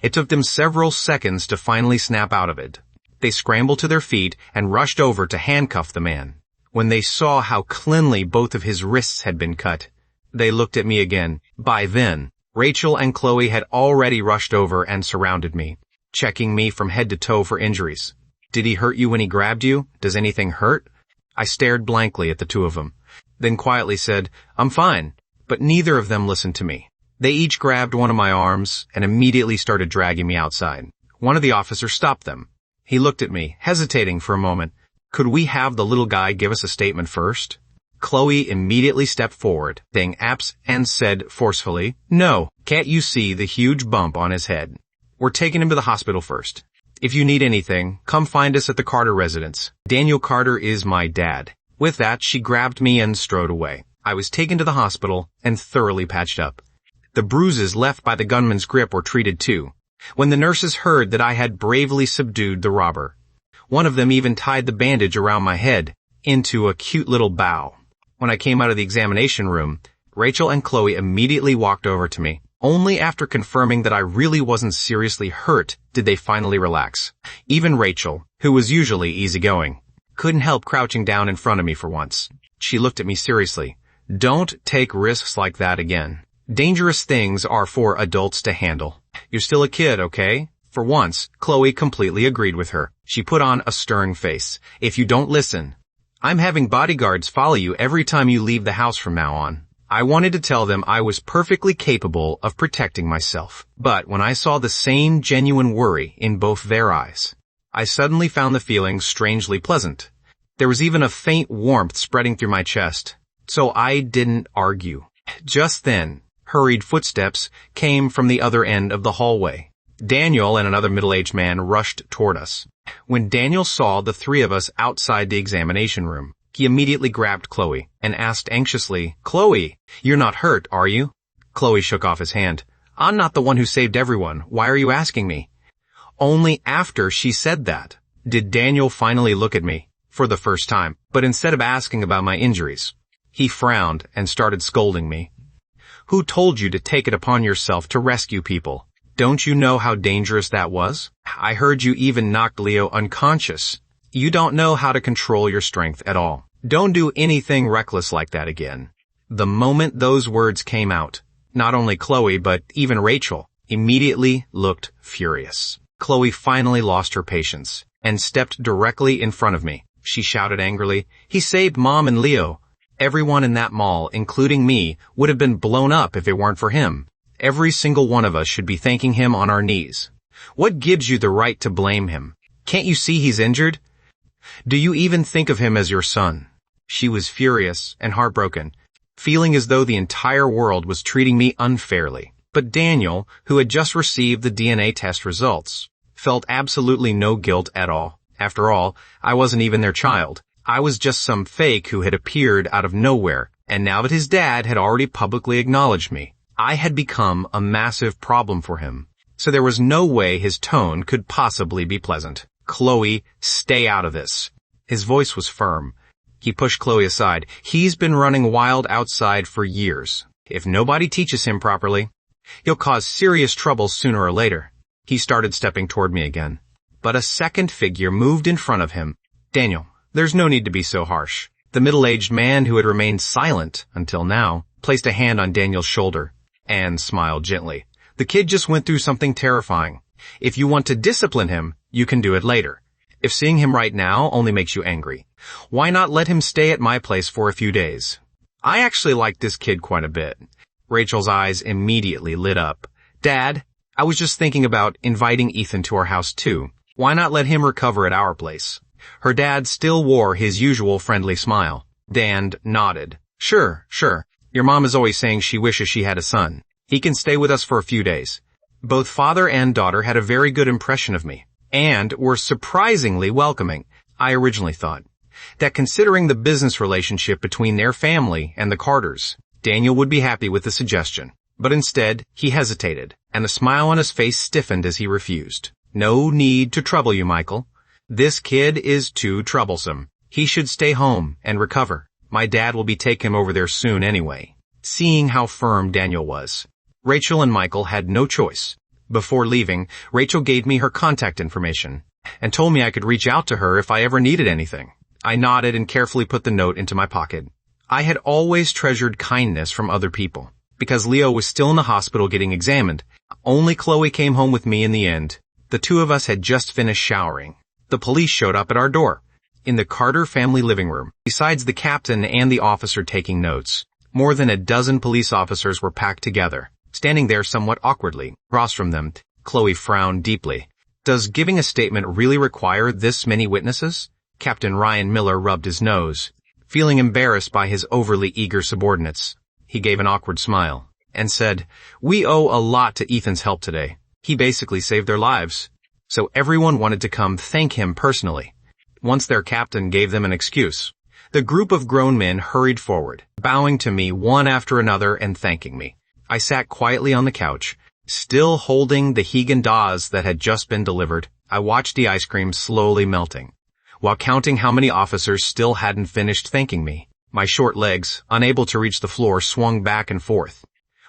It took them several seconds to finally snap out of it. They scrambled to their feet and rushed over to handcuff the man. When they saw how cleanly both of his wrists had been cut, they looked at me again. By then, Rachel and Chloe had already rushed over and surrounded me, checking me from head to toe for injuries. "Did he hurt you when he grabbed you? Does anything hurt?" I stared blankly at the two of them, then quietly said, "I'm fine," but neither of them listened to me. They each grabbed one of my arms and immediately started dragging me outside. One of the officers stopped them. He looked at me, hesitating for a moment. "Could we have the little guy give us a statement first?" Chloe immediately stepped forward, saying "Apps," and said forcefully, "No, can't you see the huge bump on his head? We're taking him to the hospital first. If you need anything, come find us at the Carter residence. Daniel Carter is my dad." With that, she grabbed me and strode away. I was taken to the hospital and thoroughly patched up. The bruises left by the gunman's grip were treated too. When the nurses heard that I had bravely subdued the robber, one of them even tied the bandage around my head into a cute little bow. When I came out of the examination room, Rachel and Chloe immediately walked over to me. Only after confirming that I really wasn't seriously hurt did they finally relax. Even Rachel, who was usually easygoing, couldn't help crouching down in front of me for once. She looked at me seriously. "Don't take risks like that again. Dangerous things are for adults to handle. You're still a kid, okay?" For once, Chloe completely agreed with her. She put on a stern face. "If you don't listen, I'm having bodyguards follow you every time you leave the house from now on." I wanted to tell them I was perfectly capable of protecting myself. But when I saw the same genuine worry in both their eyes, I suddenly found the feeling strangely pleasant. There was even a faint warmth spreading through my chest. So I didn't argue. Just then, hurried footsteps came from the other end of the hallway. Daniel and another middle-aged man rushed toward us. When Daniel saw the three of us outside the examination room, he immediately grabbed Chloe and asked anxiously, "Chloe, you're not hurt, are you?" Chloe shook off his hand. "I'm not the one who saved everyone. Why are you asking me?" Only after she said that did Daniel finally look at me, for the first time. But instead of asking about my injuries, he frowned and started scolding me. "Who told you to take it upon yourself to rescue people? Don't you know how dangerous that was? I heard you even knocked Leo unconscious. You don't know how to control your strength at all. Don't do anything reckless like that again." The moment those words came out, not only Chloe but even Rachel immediately looked furious. Chloe finally lost her patience and stepped directly in front of me. She shouted angrily, "He saved Mom and Leo. Everyone in that mall, including me, would have been blown up if it weren't for him. Every single one of us should be thanking him on our knees. What gives you the right to blame him? Can't you see he's injured? Do you even think of him as your son?" She was furious and heartbroken, feeling as though the entire world was treating me unfairly. But Daniel, who had just received the DNA test results, felt absolutely no guilt at all. After all, I wasn't even their child. I was just some fake who had appeared out of nowhere, and now that his dad had already publicly acknowledged me, I had become a massive problem for him. So there was no way his tone could possibly be pleasant. "Chloe, stay out of this." His voice was firm. He pushed Chloe aside. "He's been running wild outside for years. If nobody teaches him properly, he'll cause serious trouble sooner or later." He started stepping toward me again. but a second figure moved in front of him. Daniel, there's no need to be so harsh. The middle-aged man who had remained silent until now placed a hand on Daniel's shoulder and smiled gently. The kid just went through something terrifying. If you want to discipline him, you can do it later. If seeing him right now only makes you angry, why not let him stay at my place for a few days? I actually like this kid quite a bit. Rachel's eyes immediately lit up. Dad, I was just thinking about inviting Ethan to our house too. Why not let him recover at our place? Her dad still wore his usual friendly smile. Dan nodded. Sure. Your mom is always saying she wishes she had a son. He can stay with us for a few days. Both father and daughter had a very good impression of me, and were surprisingly welcoming. I originally thought that considering the business relationship between their family and the Carters, Daniel would be happy with the suggestion. But instead, he hesitated, and the smile on his face stiffened as he refused. No need to trouble you, Michael. This kid is too troublesome. He should stay home and recover. My dad will be taking him over there soon anyway. Seeing how firm Daniel was, Rachel and Michael had no choice. Before leaving, Rachel gave me her contact information and told me I could reach out to her if I ever needed anything. I nodded and carefully put the note into my pocket. I had always treasured kindness from other people. Because Leo was still in the hospital getting examined, only Chloe came home with me in the end. The two of us had just finished showering. The police showed up at our door, in the Carter family living room. Besides the captain and the officer taking notes, more than a dozen police officers were packed together, standing there somewhat awkwardly. Across from them, Chloe frowned deeply. Does giving a statement really require this many witnesses? Captain Ryan Miller rubbed his nose, feeling embarrassed by his overly eager subordinates. He gave an awkward smile and said, We owe a lot to Ethan's help today. He basically saved their lives. So everyone wanted to come thank him personally. Once their captain gave them an excuse, the group of grown men hurried forward, bowing to me one after another and thanking me. I sat quietly on the couch, still holding the Haagen-Dazs that had just been delivered. I watched the ice cream slowly melting, while counting how many officers still hadn't finished thanking me. My short legs, unable to reach the floor, swung back and forth.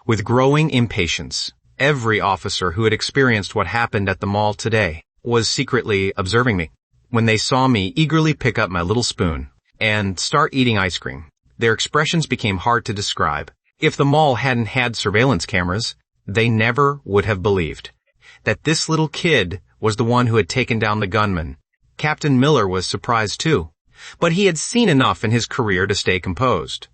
With growing impatience, every officer who had experienced what happened at the mall today was secretly observing me. When they saw me eagerly pick up my little spoon and start eating ice cream, their expressions became hard to describe. If the mall hadn't had surveillance cameras, they never would have believed that this little kid was the one who had taken down the gunman. Captain Miller was surprised too, but he had seen enough in his career to stay composed.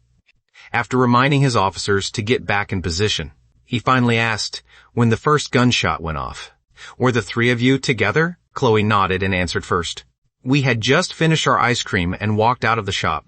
After reminding his officers to get back in position, he finally asked when the first gunshot went off. Were the three of you together? Chloe nodded and answered first. We had just finished our ice cream and walked out of the shop.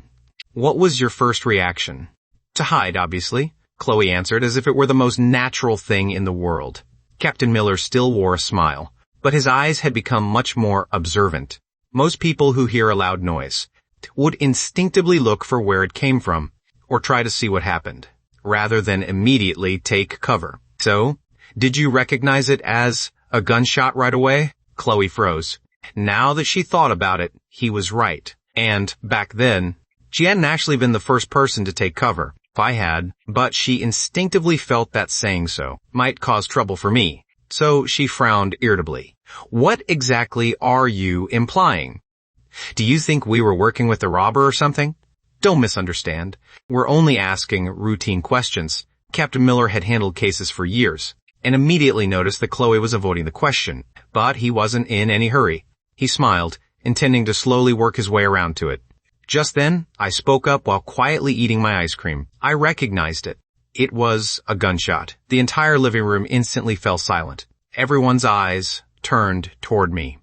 What was your first reaction? To hide, obviously, Chloe answered as if it were the most natural thing in the world. Captain Miller still wore a smile, but his eyes had become much more observant. Most people who hear a loud noise would instinctively look for where it came from or try to see what happened, rather than immediately take cover. So, did you recognize it as a gunshot right away? Chloe froze. Now that she thought about it, he was right. And, back then, she hadn't actually been the first person to take cover. If I had, but she instinctively felt that saying so might cause trouble for me. So she frowned irritably. What exactly are you implying? Do you think we were working with a robber or something? Don't misunderstand. We're only asking routine questions. Captain Miller had handled cases for years and immediately noticed that Chloe was avoiding the question, but he wasn't in any hurry. He smiled, intending to slowly work his way around to it. Just then, I spoke up while quietly eating my ice cream. I recognized it. It was a gunshot. The entire living room instantly fell silent. Everyone's eyes turned toward me.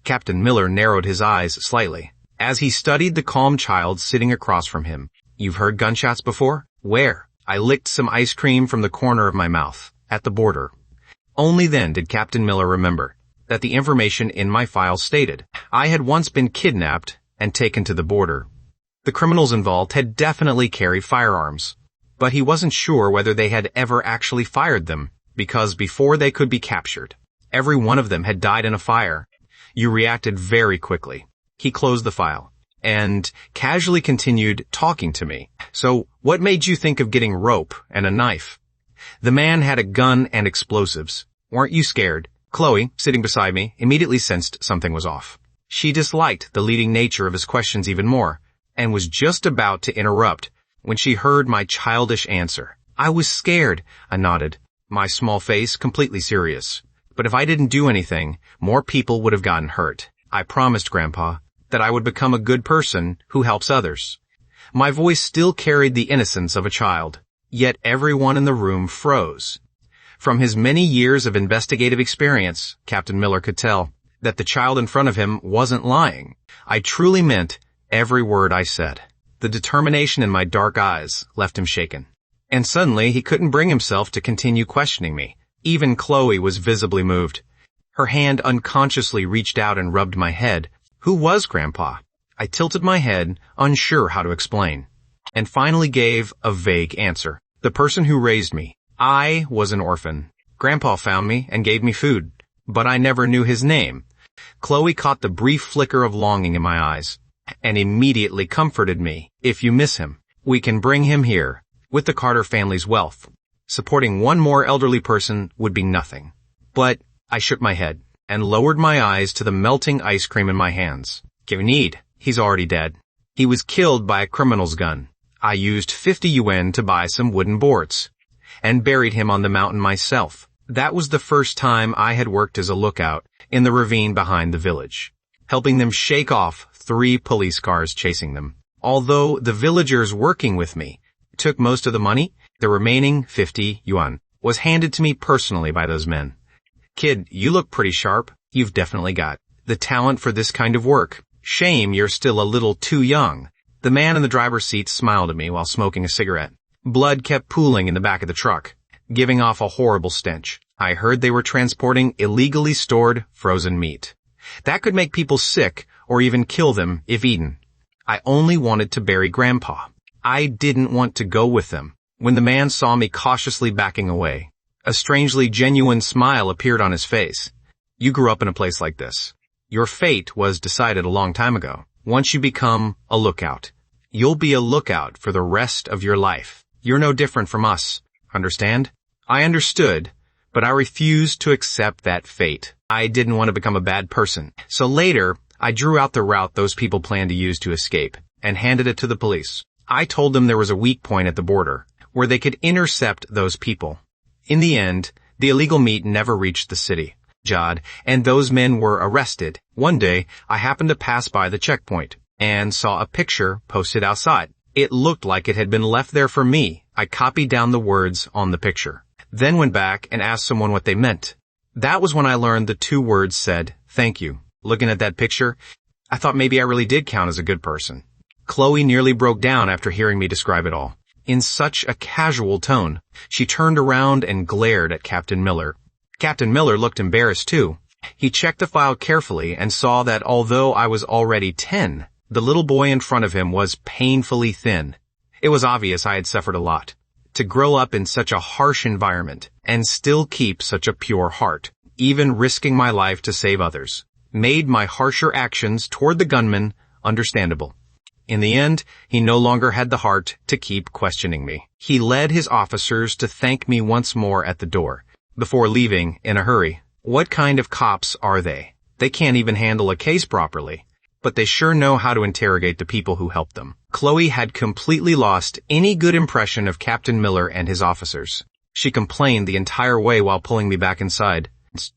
Captain Miller narrowed his eyes slightly as he studied the calm child sitting across from him. You've heard gunshots before? Where? I licked some ice cream from the corner of my mouth, at the border. Only then did Captain Miller remember that the information in my file stated I had once been kidnapped and taken to the border. The criminals involved had definitely carried firearms, but he wasn't sure whether they had ever actually fired them, because before they could be captured, every one of them had died in a fire. You reacted very quickly. He closed the file and casually continued talking to me. So, what made you think of getting rope and a knife? The man had a gun and explosives. Weren't you scared? Chloe, sitting beside me, immediately sensed something was off. She disliked the leading nature of his questions even more, and was just about to interrupt when she heard my childish answer. I was scared, I nodded, my small face completely serious. But if I didn't do anything, more people would have gotten hurt. I promised Grandpa that I would become a good person who helps others. My voice still carried the innocence of a child, yet everyone in the room froze. From his many years of investigative experience, Captain Miller could tell that the child in front of him wasn't lying. I truly meant every word I said. The determination in my dark eyes left him shaken. And suddenly he couldn't bring himself to continue questioning me. Even Chloe was visibly moved. Her hand unconsciously reached out and rubbed my head. Who was Grandpa? I tilted my head, unsure how to explain, and finally gave a vague answer. The person who raised me. I was an orphan. Grandpa found me and gave me food, but I never knew his name. Chloe caught the brief flicker of longing in my eyes and immediately comforted me. If you miss him, we can bring him here. With the Carter family's wealth, supporting one more elderly person would be nothing. But I shook my head and lowered my eyes to the melting ice cream in my hands. Give need. He's already dead. He was killed by a criminal's gun. I used 50 yuan to buy some wooden boards and buried him on the mountain myself. That was the first time I had worked as a lookout in the ravine behind the village, helping them shake off 3 police cars chasing them. Although the villagers working with me took most of the money, the remaining 50 yuan was handed to me personally by those men. Kid, you look pretty sharp. You've definitely got the talent for this kind of work. Shame you're still a little too young. The man in the driver's seat smiled at me while smoking a cigarette. Blood kept pooling in the back of the truck, giving off a horrible stench. I heard they were transporting illegally stored frozen meat. That could make people sick or even kill them if eaten. I only wanted to bury Grandpa. I didn't want to go with them. When the man saw me cautiously backing away, a strangely genuine smile appeared on his face. You grew up in a place like this. Your fate was decided a long time ago. Once you become a lookout, you'll be a lookout for the rest of your life. You're no different from us. Understand? I understood, but I refused to accept that fate. I didn't want to become a bad person. So later, I drew out the route those people planned to use to escape and handed it to the police. I told them there was a weak point at the border where they could intercept those people. In the end, the illegal meat never reached the city, Jod, and those men were arrested. One day, I happened to pass by the checkpoint and saw a picture posted outside. It looked like it had been left there for me. I copied down the words on the picture, then went back and asked someone what they meant. That was when I learned the 2 words said, thank you. Looking at that picture, I thought maybe I really did count as a good person. Chloe nearly broke down after hearing me describe it all. In such a casual tone, she turned around and glared at Captain Miller. Captain Miller looked embarrassed too. He checked the file carefully and saw that although I was already 10, the little boy in front of him was painfully thin. It was obvious I had suffered a lot. To grow up in such a harsh environment and still keep such a pure heart, even risking my life to save others, made my harsher actions toward the gunman understandable. In the end, he no longer had the heart to keep questioning me. He led his officers to thank me once more at the door, before leaving in a hurry. What kind of cops are they? They can't even handle a case properly, but they sure know how to interrogate the people who helped them. Chloe had completely lost any good impression of Captain Miller and his officers. She complained the entire way while pulling me back inside.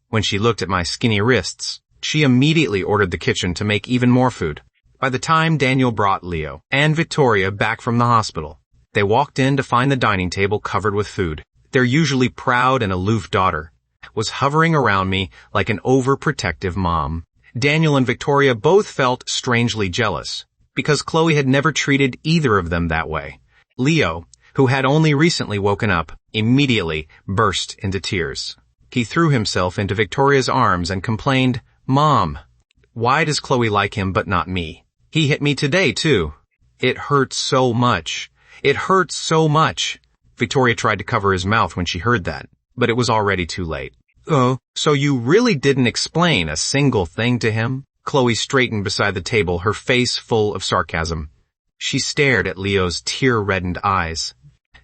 When she looked at my skinny wrists, she immediately ordered the kitchen to make even more food. By the time Daniel brought Leo and Victoria back from the hospital, they walked in to find the dining table covered with food. Their usually proud and aloof daughter was hovering around me like an overprotective mom. Daniel and Victoria both felt strangely jealous, because Chloe had never treated either of them that way. Leo, who had only recently woken up, immediately burst into tears. He threw himself into Victoria's arms and complained, "Mom, why does Chloe like him but not me? He hit me today, too. It hurts so much. It hurts so much." Victoria tried to cover his mouth when she heard that, but it was already too late. "Oh, so you really didn't explain a single thing to him?" Chloe straightened beside the table, her face full of sarcasm. She stared at Leo's tear-reddened eyes.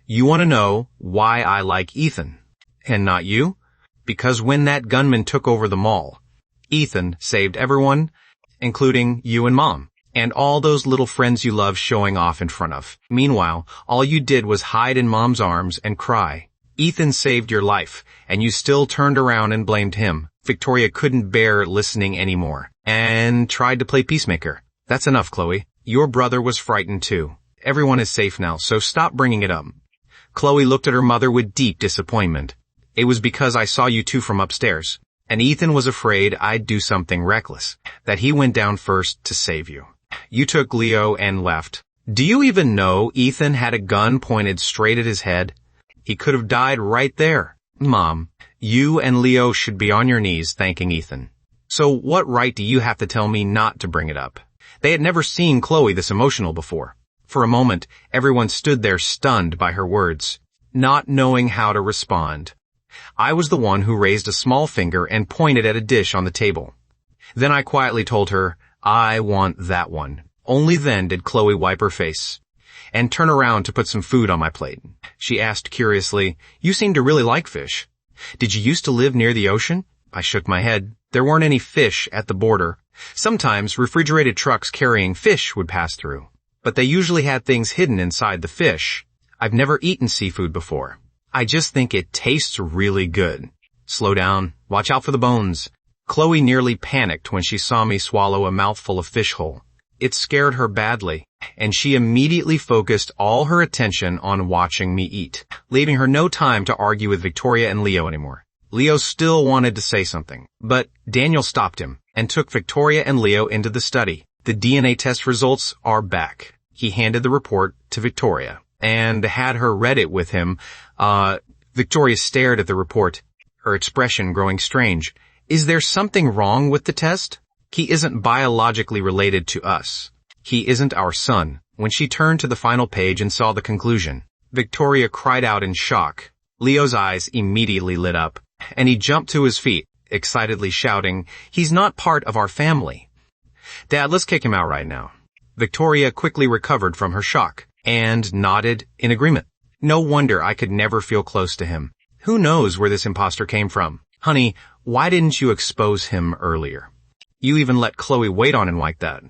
"You want to know why I like Ethan, and not you?" Because when that gunman took over the mall, Ethan saved everyone, including you and Mom, and all those little friends you love showing off in front of. Meanwhile, all you did was hide in Mom's arms and cry. Ethan saved your life, and you still turned around and blamed him. Victoria couldn't bear listening anymore, and tried to play peacemaker. That's enough, Chloe. Your brother was frightened too. Everyone is safe now, so stop bringing it up. Chloe looked at her mother with deep disappointment. It was because I saw you two from upstairs, and Ethan was afraid I'd do something reckless, that he went down first to save you. You took Leo and left. Do you even know Ethan had a gun pointed straight at his head? He could have died right there. Mom, you and Leo should be on your knees thanking Ethan. So what right do you have to tell me not to bring it up? They had never seen Chloe this emotional before. For a moment, everyone stood there stunned by her words, not knowing how to respond. I was the one who raised a small finger and pointed at a dish on the table. Then I quietly told her, I want that one. Only then did Chloe wipe her face and turn around to put some food on my plate. She asked curiously, you seem to really like fish. Did you used to live near the ocean? I shook my head. There weren't any fish at the border. Sometimes refrigerated trucks carrying fish would pass through, but they usually had things hidden inside the fish. I've never eaten seafood before. I just think it tastes really good. Slow down. Watch out for the bones. Chloe nearly panicked when she saw me swallow a mouthful of fish whole. It scared her badly, and she immediately focused all her attention on watching me eat, leaving her no time to argue with Victoria and Leo anymore. Leo still wanted to say something, but Daniel stopped him and took Victoria and Leo into the study. The DNA test results are back. He handed the report to Victoria and had her read it with him. Victoria stared at the report, her expression growing strange. Is there something wrong with the test? He isn't biologically related to us. He isn't our son. When she turned to the final page and saw the conclusion, Victoria cried out in shock. Leo's eyes immediately lit up, and he jumped to his feet, excitedly shouting, he's not part of our family. Dad, let's kick him out right now. Victoria quickly recovered from her shock and nodded in agreement. No wonder I could never feel close to him. Who knows where this imposter came from? Honey, why didn't you expose him earlier? You even let Chloe wait on him like that.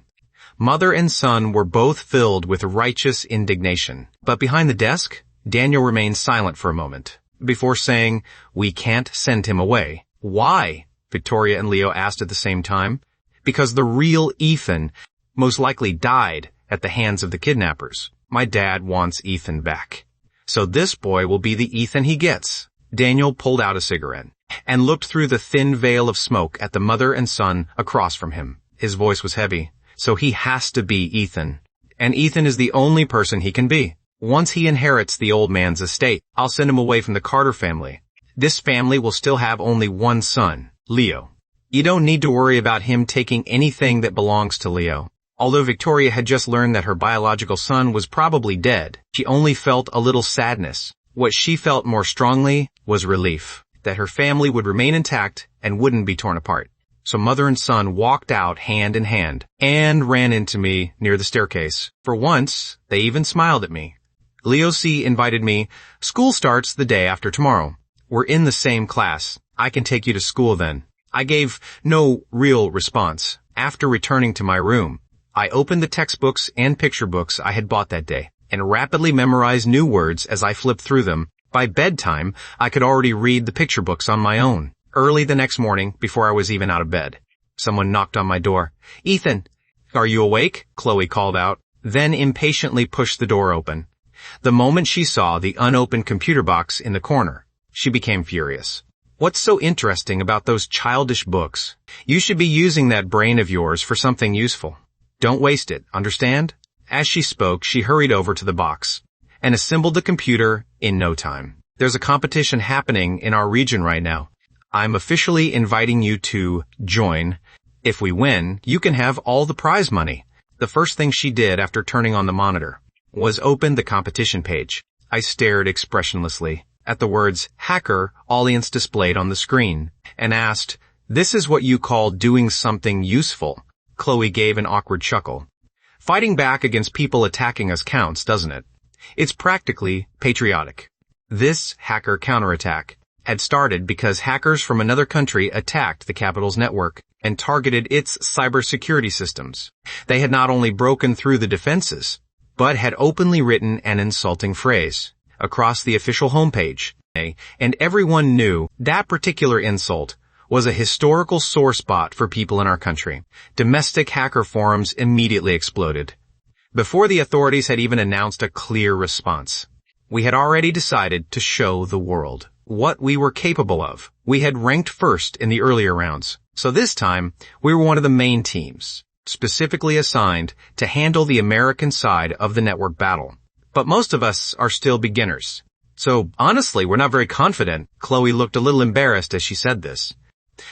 Mother and son were both filled with righteous indignation. But behind the desk, Daniel remained silent for a moment, before saying, we can't send him away. Why? Victoria and Leo asked at the same time. Because the real Ethan most likely died at the hands of the kidnappers. My dad wants Ethan back. So this boy will be the Ethan he gets. Daniel pulled out a cigarette and looked through the thin veil of smoke at the mother and son across from him. His voice was heavy. So he has to be Ethan. And Ethan is the only person he can be. Once he inherits the old man's estate, I'll send him away from the Carter family. This family will still have only one son, Leo. You don't need to worry about him taking anything that belongs to Leo. Although Victoria had just learned that her biological son was probably dead, she only felt a little sadness. What she felt more strongly was relief, that her family would remain intact and wouldn't be torn apart. So mother and son walked out hand in hand and ran into me near the staircase. For once, they even smiled at me. Leo C. invited me. School starts the day after tomorrow. We're in the same class. I can take you to school then. I gave no real response. After returning to my room, I opened the textbooks and picture books I had bought that day and rapidly memorized new words as I flipped through them. By bedtime, I could already read the picture books on my own. Early the next morning, before I was even out of bed, someone knocked on my door. Ethan, are you awake? Chloe called out, then impatiently pushed the door open. The moment she saw the unopened computer box in the corner, she became furious. What's so interesting about those childish books? You should be using that brain of yours for something useful. Don't waste it, understand? As she spoke, she hurried over to the box and assembled the computer in no time. There's a competition happening in our region right now. I'm officially inviting you to join. If we win, you can have all the prize money. The first thing she did after turning on the monitor was open the competition page. I stared expressionlessly at the words hacker audience displayed on the screen and asked, this is what you call doing something useful? Chloe gave an awkward chuckle. Fighting back against people attacking us counts, doesn't it? It's practically patriotic. This hacker counterattack had started because hackers from another country attacked the Capitol's network and targeted its cybersecurity systems. They had not only broken through the defenses, but had openly written an insulting phrase across the official homepage, and everyone knew that particular insult was a historical sore spot for people in our country. Domestic hacker forums immediately exploded. Before the authorities had even announced a clear response, we had already decided to show the world what we were capable of. We had ranked first in the earlier rounds, so this time we were one of the main teams, specifically assigned to handle the American side of the network battle. But most of us are still beginners. So honestly, we're not very confident. Chloe looked a little embarrassed as she said this.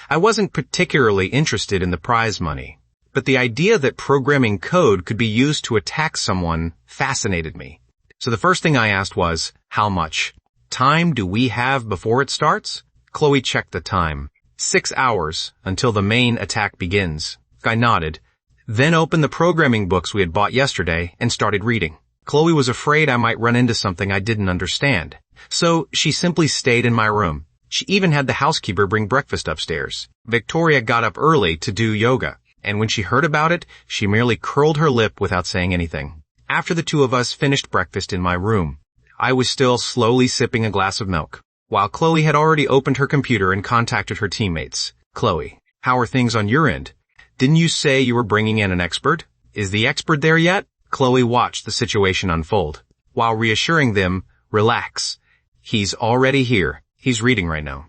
I wasn't particularly interested in the prize money, but the idea that programming code could be used to attack someone fascinated me. So the first thing I asked was, how much time do we have before it starts? Chloe checked the time. 6 hours until the main attack begins. I nodded, then opened the programming books we had bought yesterday and started reading. Chloe was afraid I might run into something I didn't understand, so she simply stayed in my room. She even had the housekeeper bring breakfast upstairs. Victoria got up early to do yoga, and when she heard about it, she merely curled her lip without saying anything. After the two of us finished breakfast in my room, I was still slowly sipping a glass of milk, while Chloe had already opened her computer and contacted her teammates. Chloe, how are things on your end? Didn't you say you were bringing in an expert? Is the expert there yet? Chloe watched the situation unfold, while reassuring them, relax. He's already here. He's reading right now.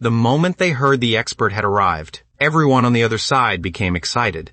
The moment they heard the expert had arrived, everyone on the other side became excited.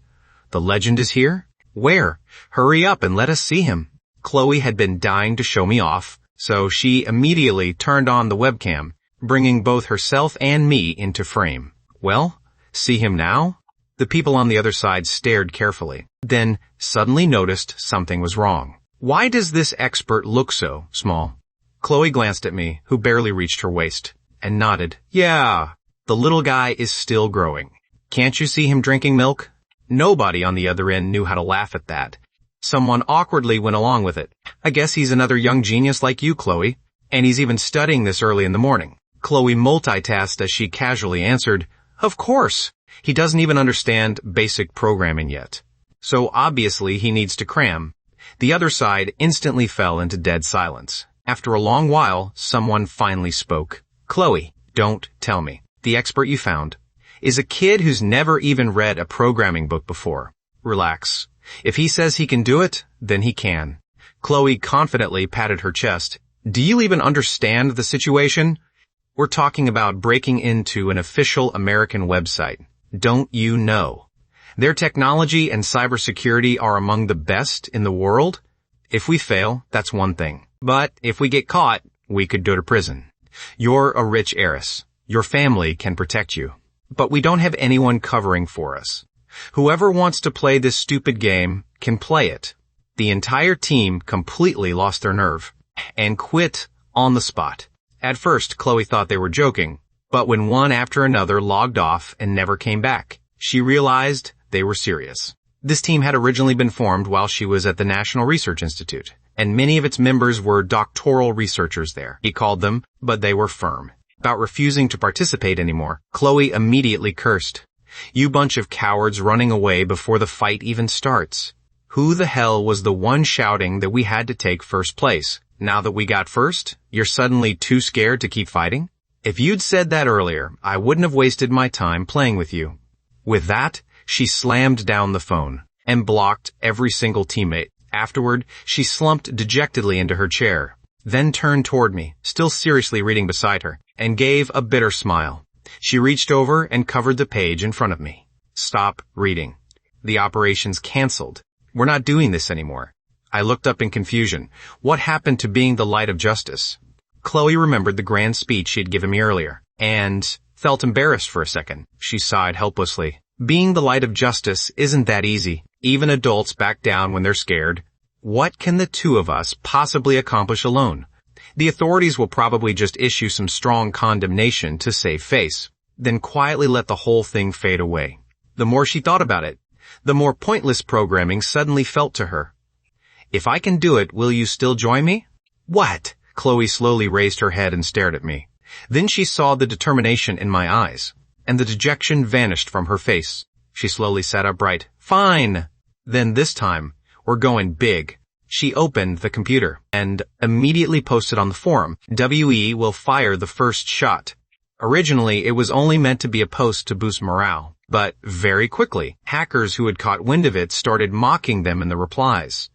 The legend is here? Where? Hurry up and let us see him. Chloe had been dying to show me off, so she immediately turned on the webcam, bringing both herself and me into frame. Well, see him now? The people on the other side stared carefully, then suddenly noticed something was wrong. Why does this expert look so small? Chloe glanced at me, who barely reached her waist, and nodded. Yeah, the little guy is still growing. Can't you see him drinking milk? Nobody on the other end knew how to laugh at that. Someone awkwardly went along with it. I guess he's another young genius like you, Chloe, and he's even studying this early in the morning. Chloe multitasked as she casually answered, Of course. He doesn't even understand basic programming yet. So obviously he needs to cram. The other side instantly fell into dead silence. After a long while, someone finally spoke. Chloe, don't tell me. The expert you found is a kid who's never even read a programming book before. Relax. If he says he can do it, then he can. Chloe confidently patted her chest. Do you even understand the situation? We're talking about breaking into an official American website. Don't you know? Their technology and cybersecurity are among the best in the world. If we fail, that's one thing. But if we get caught, we could go to prison. You're a rich heiress. Your family can protect you. But we don't have anyone covering for us. Whoever wants to play this stupid game can play it. The entire team completely lost their nerve and quit on the spot. At first, Chloe thought they were joking. But when one after another logged off and never came back, she realized they were serious. This team had originally been formed while she was at the National Research Institute, and many of its members were doctoral researchers there, he called them, but they were firm about refusing to participate anymore. Chloe immediately cursed. You bunch of cowards running away before the fight even starts. Who the hell was the one shouting that we had to take first place? Now that we got first, you're suddenly too scared to keep fighting? If you'd said that earlier, I wouldn't have wasted my time playing with you. With that, she slammed down the phone and blocked every single teammate. Afterward, she slumped dejectedly into her chair, then turned toward me, still seriously reading beside her, and gave a bitter smile. She reached over and covered the page in front of me. Stop reading. The operation's canceled. We're not doing this anymore. I looked up in confusion. What happened to being the light of justice? Chloe remembered the grand speech she had given me earlier, and felt embarrassed for a second. She sighed helplessly. Being the light of justice isn't that easy. Even adults back down when they're scared. What can the two of us possibly accomplish alone? The authorities will probably just issue some strong condemnation to save face, then quietly let the whole thing fade away. The more she thought about it, the more pointless programming suddenly felt to her. If I can do it, will you still join me? What? Chloe slowly raised her head and stared at me. Then she saw the determination in my eyes, and the dejection vanished from her face. She slowly sat upright. Fine! Then this time, we're going big. She opened the computer and immediately posted on the forum, "WE will fire the first shot." Originally, it was only meant to be a post to boost morale, but very quickly, hackers who had caught wind of it started mocking them in the replies.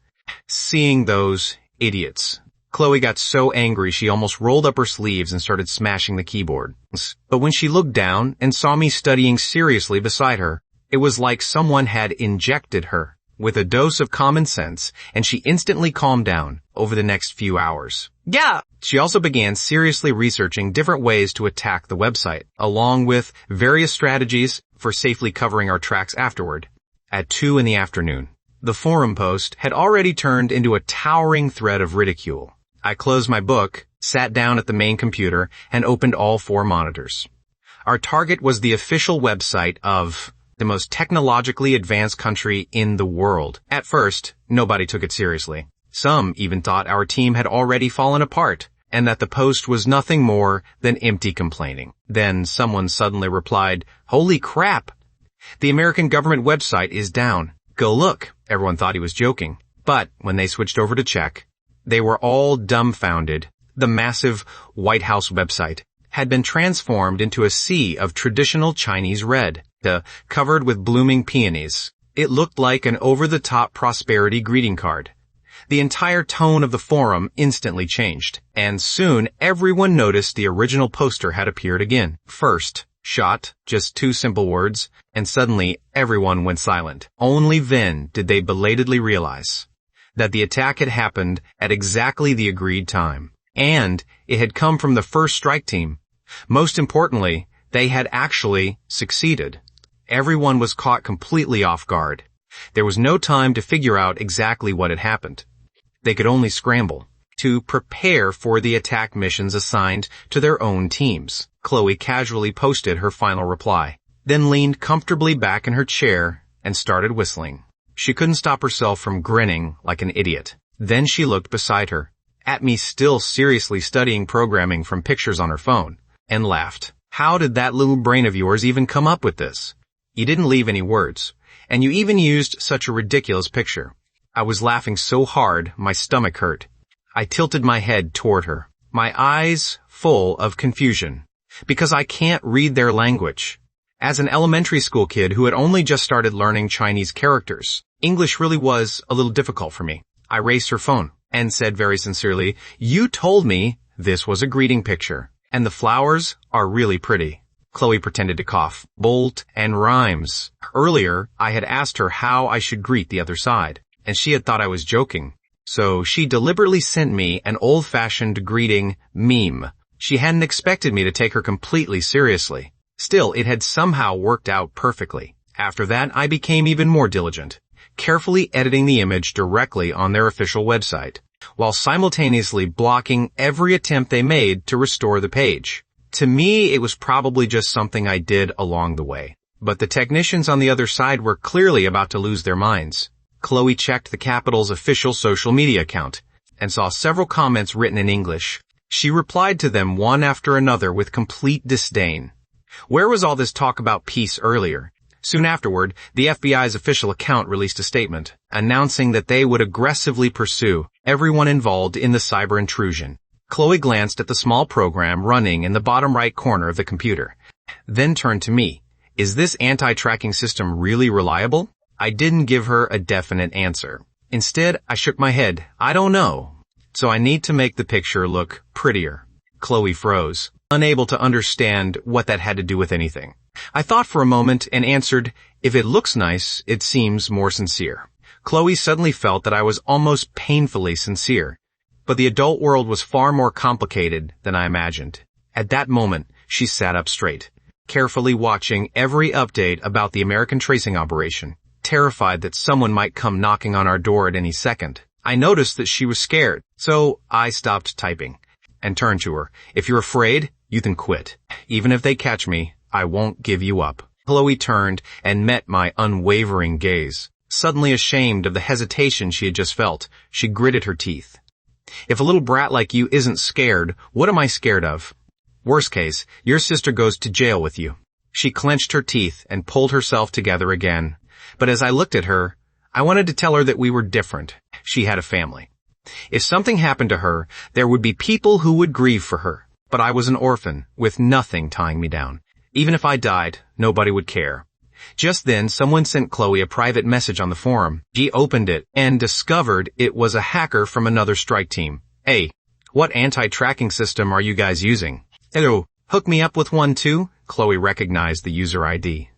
Seeing those idiots, Chloe got so angry she almost rolled up her sleeves and started smashing the keyboard. But when she looked down and saw me studying seriously beside her, it was like someone had injected her with a dose of common sense, and she instantly calmed down over the next few hours. Yeah! She also began seriously researching different ways to attack the website, along with various strategies for safely covering our tracks afterward. At 2 in the afternoon, the forum post had already turned into a towering thread of ridicule. I closed my book, sat down at the main computer, and opened all 4 monitors. Our target was the official website of the most technologically advanced country in the world. At first, nobody took it seriously. Some even thought our team had already fallen apart, and that the post was nothing more than empty complaining. Then someone suddenly replied, "Holy crap! The American government website is down. Go look." Everyone thought he was joking. But when they switched over to check, they were all dumbfounded. The massive White House website had been transformed into a sea of traditional Chinese red, covered with blooming peonies. It looked like an over-the-top prosperity greeting card. The entire tone of the forum instantly changed, and soon everyone noticed the original poster had appeared again. First, shot, just 2 simple words, and suddenly everyone went silent. Only then did they belatedly realize that the attack had happened at exactly the agreed time, and it had come from the first strike team. Most importantly, they had actually succeeded. Everyone was caught completely off guard. There was no time to figure out exactly what had happened. They could only scramble to prepare for the attack missions assigned to their own teams. Chloe casually posted her final reply, then leaned comfortably back in her chair and started whistling. She couldn't stop herself from grinning like an idiot. Then she looked beside her, at me still seriously studying programming from pictures on her phone, and laughed. "How did that little brain of yours even come up with this? You didn't leave any words, and you even used such a ridiculous picture." I was laughing so hard, my stomach hurt. I tilted my head toward her, my eyes full of confusion, because I can't read their language. As an elementary school kid who had only just started learning Chinese characters, English really was a little difficult for me. I raised her phone and said very sincerely, "You told me this was a greeting picture, and the flowers are really pretty." Chloe pretended to cough. "Bolt and rhymes." Earlier, I had asked her how I should greet the other side, and she had thought I was joking. So she deliberately sent me an old-fashioned greeting meme. She hadn't expected me to take her completely seriously. Still, it had somehow worked out perfectly. After that, I became even more diligent, carefully editing the image directly on their official website, while simultaneously blocking every attempt they made to restore the page. To me, it was probably just something I did along the way. But the technicians on the other side were clearly about to lose their minds. Chloe checked the Capital's official social media account and saw several comments written in English. She replied to them one after another with complete disdain. Where was all this talk about peace earlier? Soon afterward, the FBI's official account released a statement announcing that they would aggressively pursue everyone involved in the cyber intrusion. Chloe glanced at the small program running in the bottom right corner of the computer, then turned to me. "Is this anti-tracking system really reliable?" I didn't give her a definite answer. Instead, I shook my head. "I don't know. So I need to make the picture look prettier." Chloe froze, unable to understand what that had to do with anything. I thought for a moment and answered, "If it looks nice, it seems more sincere." Chloe suddenly felt that I was almost painfully sincere. But the adult world was far more complicated than I imagined. At that moment, she sat up straight, carefully watching every update about the American tracing operation, terrified that someone might come knocking on our door at any second. I noticed that she was scared, so I stopped typing and turned to her. "If you're afraid, you can quit. Even if they catch me, I won't give you up." Chloe turned and met my unwavering gaze. Suddenly ashamed of the hesitation she had just felt, she gritted her teeth. "If a little brat like you isn't scared, what am I scared of?" Worst case, your sister goes to jail with you. She clenched her teeth and pulled herself together again. But as I looked at her, I wanted to tell her that we were different. She had a family. If something happened to her, there would be people who would grieve for her. But I was an orphan, with nothing tying me down. Even if I died, nobody would care. Just then, someone sent Chloe a private message on the forum. She opened it and discovered it was a hacker from another strike team. Hey, what anti-tracking system are you guys using? Hello, hook me up with one too? Chloe recognized the user ID.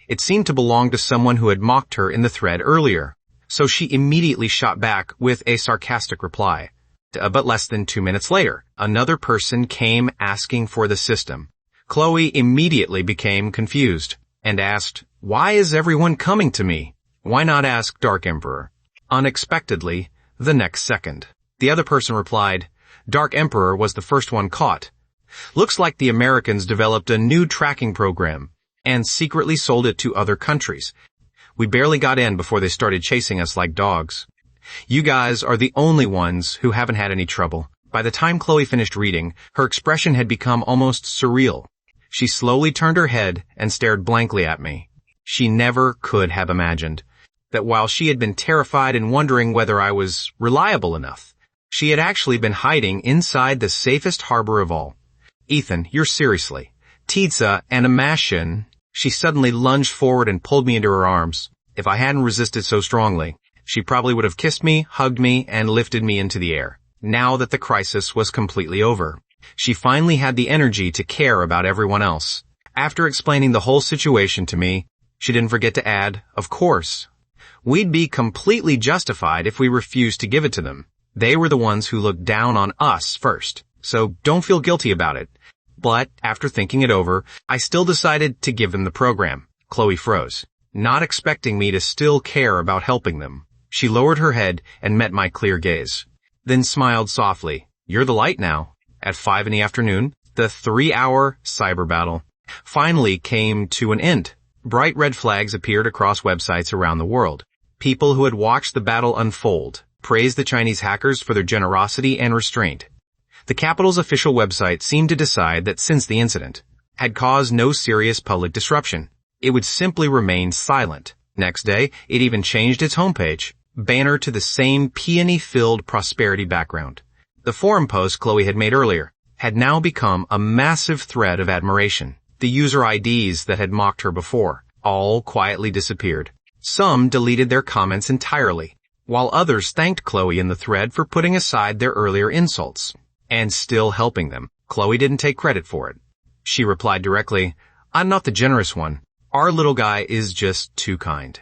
It seemed to belong to someone who had mocked her in the thread earlier. So she immediately shot back with a sarcastic reply. But less than 2 minutes later, another person came asking for the system. Chloe immediately became confused and asked, "Why is everyone coming to me? Why not ask Dark Emperor?" Unexpectedly, the next second, the other person replied, "Dark Emperor was the first one caught. Looks like the Americans developed a new tracking program and secretly sold it to other countries. We barely got in before they started chasing us like dogs. You guys are the only ones who haven't had any trouble." By the time Chloe finished reading, her expression had become almost surreal. She slowly turned her head and stared blankly at me. She never could have imagined that while she had been terrified and wondering whether I was reliable enough, she had actually been hiding inside the safest harbor of all. "Ethan, you're seriously. Pizza and a mashin." She suddenly lunged forward and pulled me into her arms. If I hadn't resisted so strongly, she probably would have kissed me, hugged me, and lifted me into the air. Now that the crisis was completely over, she finally had the energy to care about everyone else. After explaining the whole situation to me, she didn't forget to add, "Of course. We'd be completely justified if we refused to give it to them. They were the ones who looked down on us first, so don't feel guilty about it." But after thinking it over, I still decided to give them the program. Chloe froze, not expecting me to still care about helping them. She lowered her head and met my clear gaze, then smiled softly. "You're the light now." At 5 p.m, the 3-hour cyber battle finally came to an end. Bright red flags appeared across websites around the world. People who had watched the battle unfold praised the Chinese hackers for their generosity and restraint. The capital's official website seemed to decide that since the incident had caused no serious public disruption, it would simply remain silent. Next day, it even changed its homepage banner to the same peony-filled prosperity background. The forum post Chloe had made earlier had now become a massive thread of admiration. The user IDs that had mocked her before all quietly disappeared. Some deleted their comments entirely, while others thanked Chloe in the thread for putting aside their earlier insults and still helping them. Chloe didn't take credit for it. She replied directly, "I'm not the generous one. Our little guy is just too kind."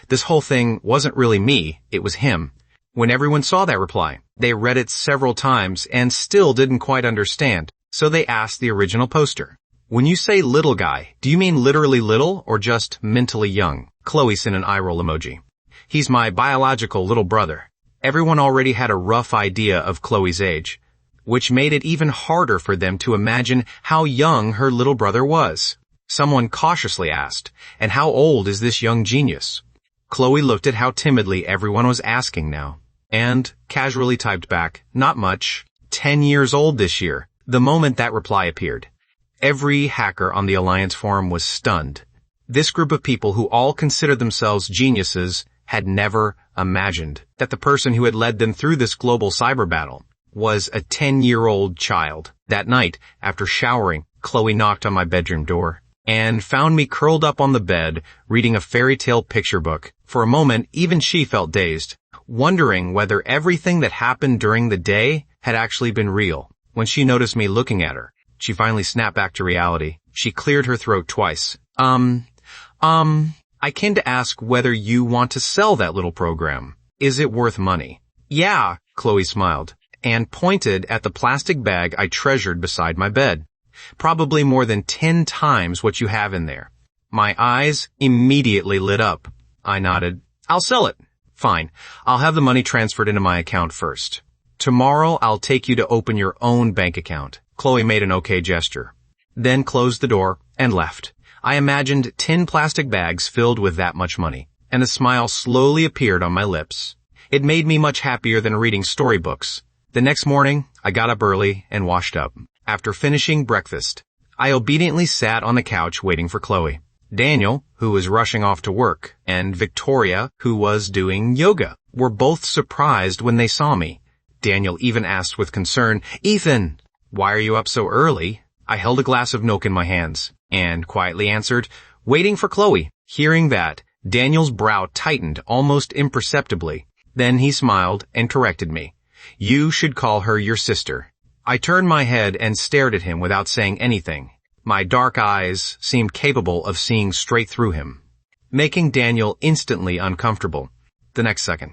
This whole thing wasn't really me, it was him. When everyone saw that reply, they read it several times and still didn't quite understand, so they asked the original poster, "When you say little guy, do you mean literally little or just mentally young?" Chloe sent an eye roll emoji. "He's my biological little brother." Everyone already had a rough idea of Chloe's age, which made it even harder for them to imagine how young her little brother was. Someone cautiously asked, "And how old is this young genius?" Chloe looked at how timidly everyone was asking now, and casually typed back, "Not much. 10 years old this year." The moment that reply appeared, every hacker on the Alliance forum was stunned. This group of people who all considered themselves geniuses had never imagined that the person who had led them through this global cyber battle was a 10-year-old child. That night, after showering, Chloe knocked on my bedroom door and found me curled up on the bed, reading a fairy tale picture book. For a moment, even she felt dazed, wondering whether everything that happened during the day had actually been real. When she noticed me looking at her, she finally snapped back to reality. She cleared her throat twice. I came to ask whether you want to sell that little program. Is it worth money?" "Yeah," Chloe smiled, and pointed at the plastic bag I treasured beside my bed. "Probably more than 10 times what you have in there." My eyes immediately lit up. I nodded. "I'll sell it." "Fine. I'll have the money transferred into my account first. Tomorrow I'll take you to open your own bank account." Chloe made an okay gesture, then closed the door and left. I imagined 10 plastic bags filled with that much money, and a smile slowly appeared on my lips. It made me much happier than reading storybooks. The next morning, I got up early and washed up. After finishing breakfast, I obediently sat on the couch waiting for Chloe. Daniel, who was rushing off to work, and Victoria, who was doing yoga, were both surprised when they saw me. Daniel even asked with concern, "Ethan, why are you up so early?" I held a glass of milk in my hands, and quietly answered, "Waiting for Chloe." Hearing that, Daniel's brow tightened almost imperceptibly. Then he smiled and corrected me. "You should call her your sister." I turned my head and stared at him without saying anything. My dark eyes seemed capable of seeing straight through him, making Daniel instantly uncomfortable. The next second,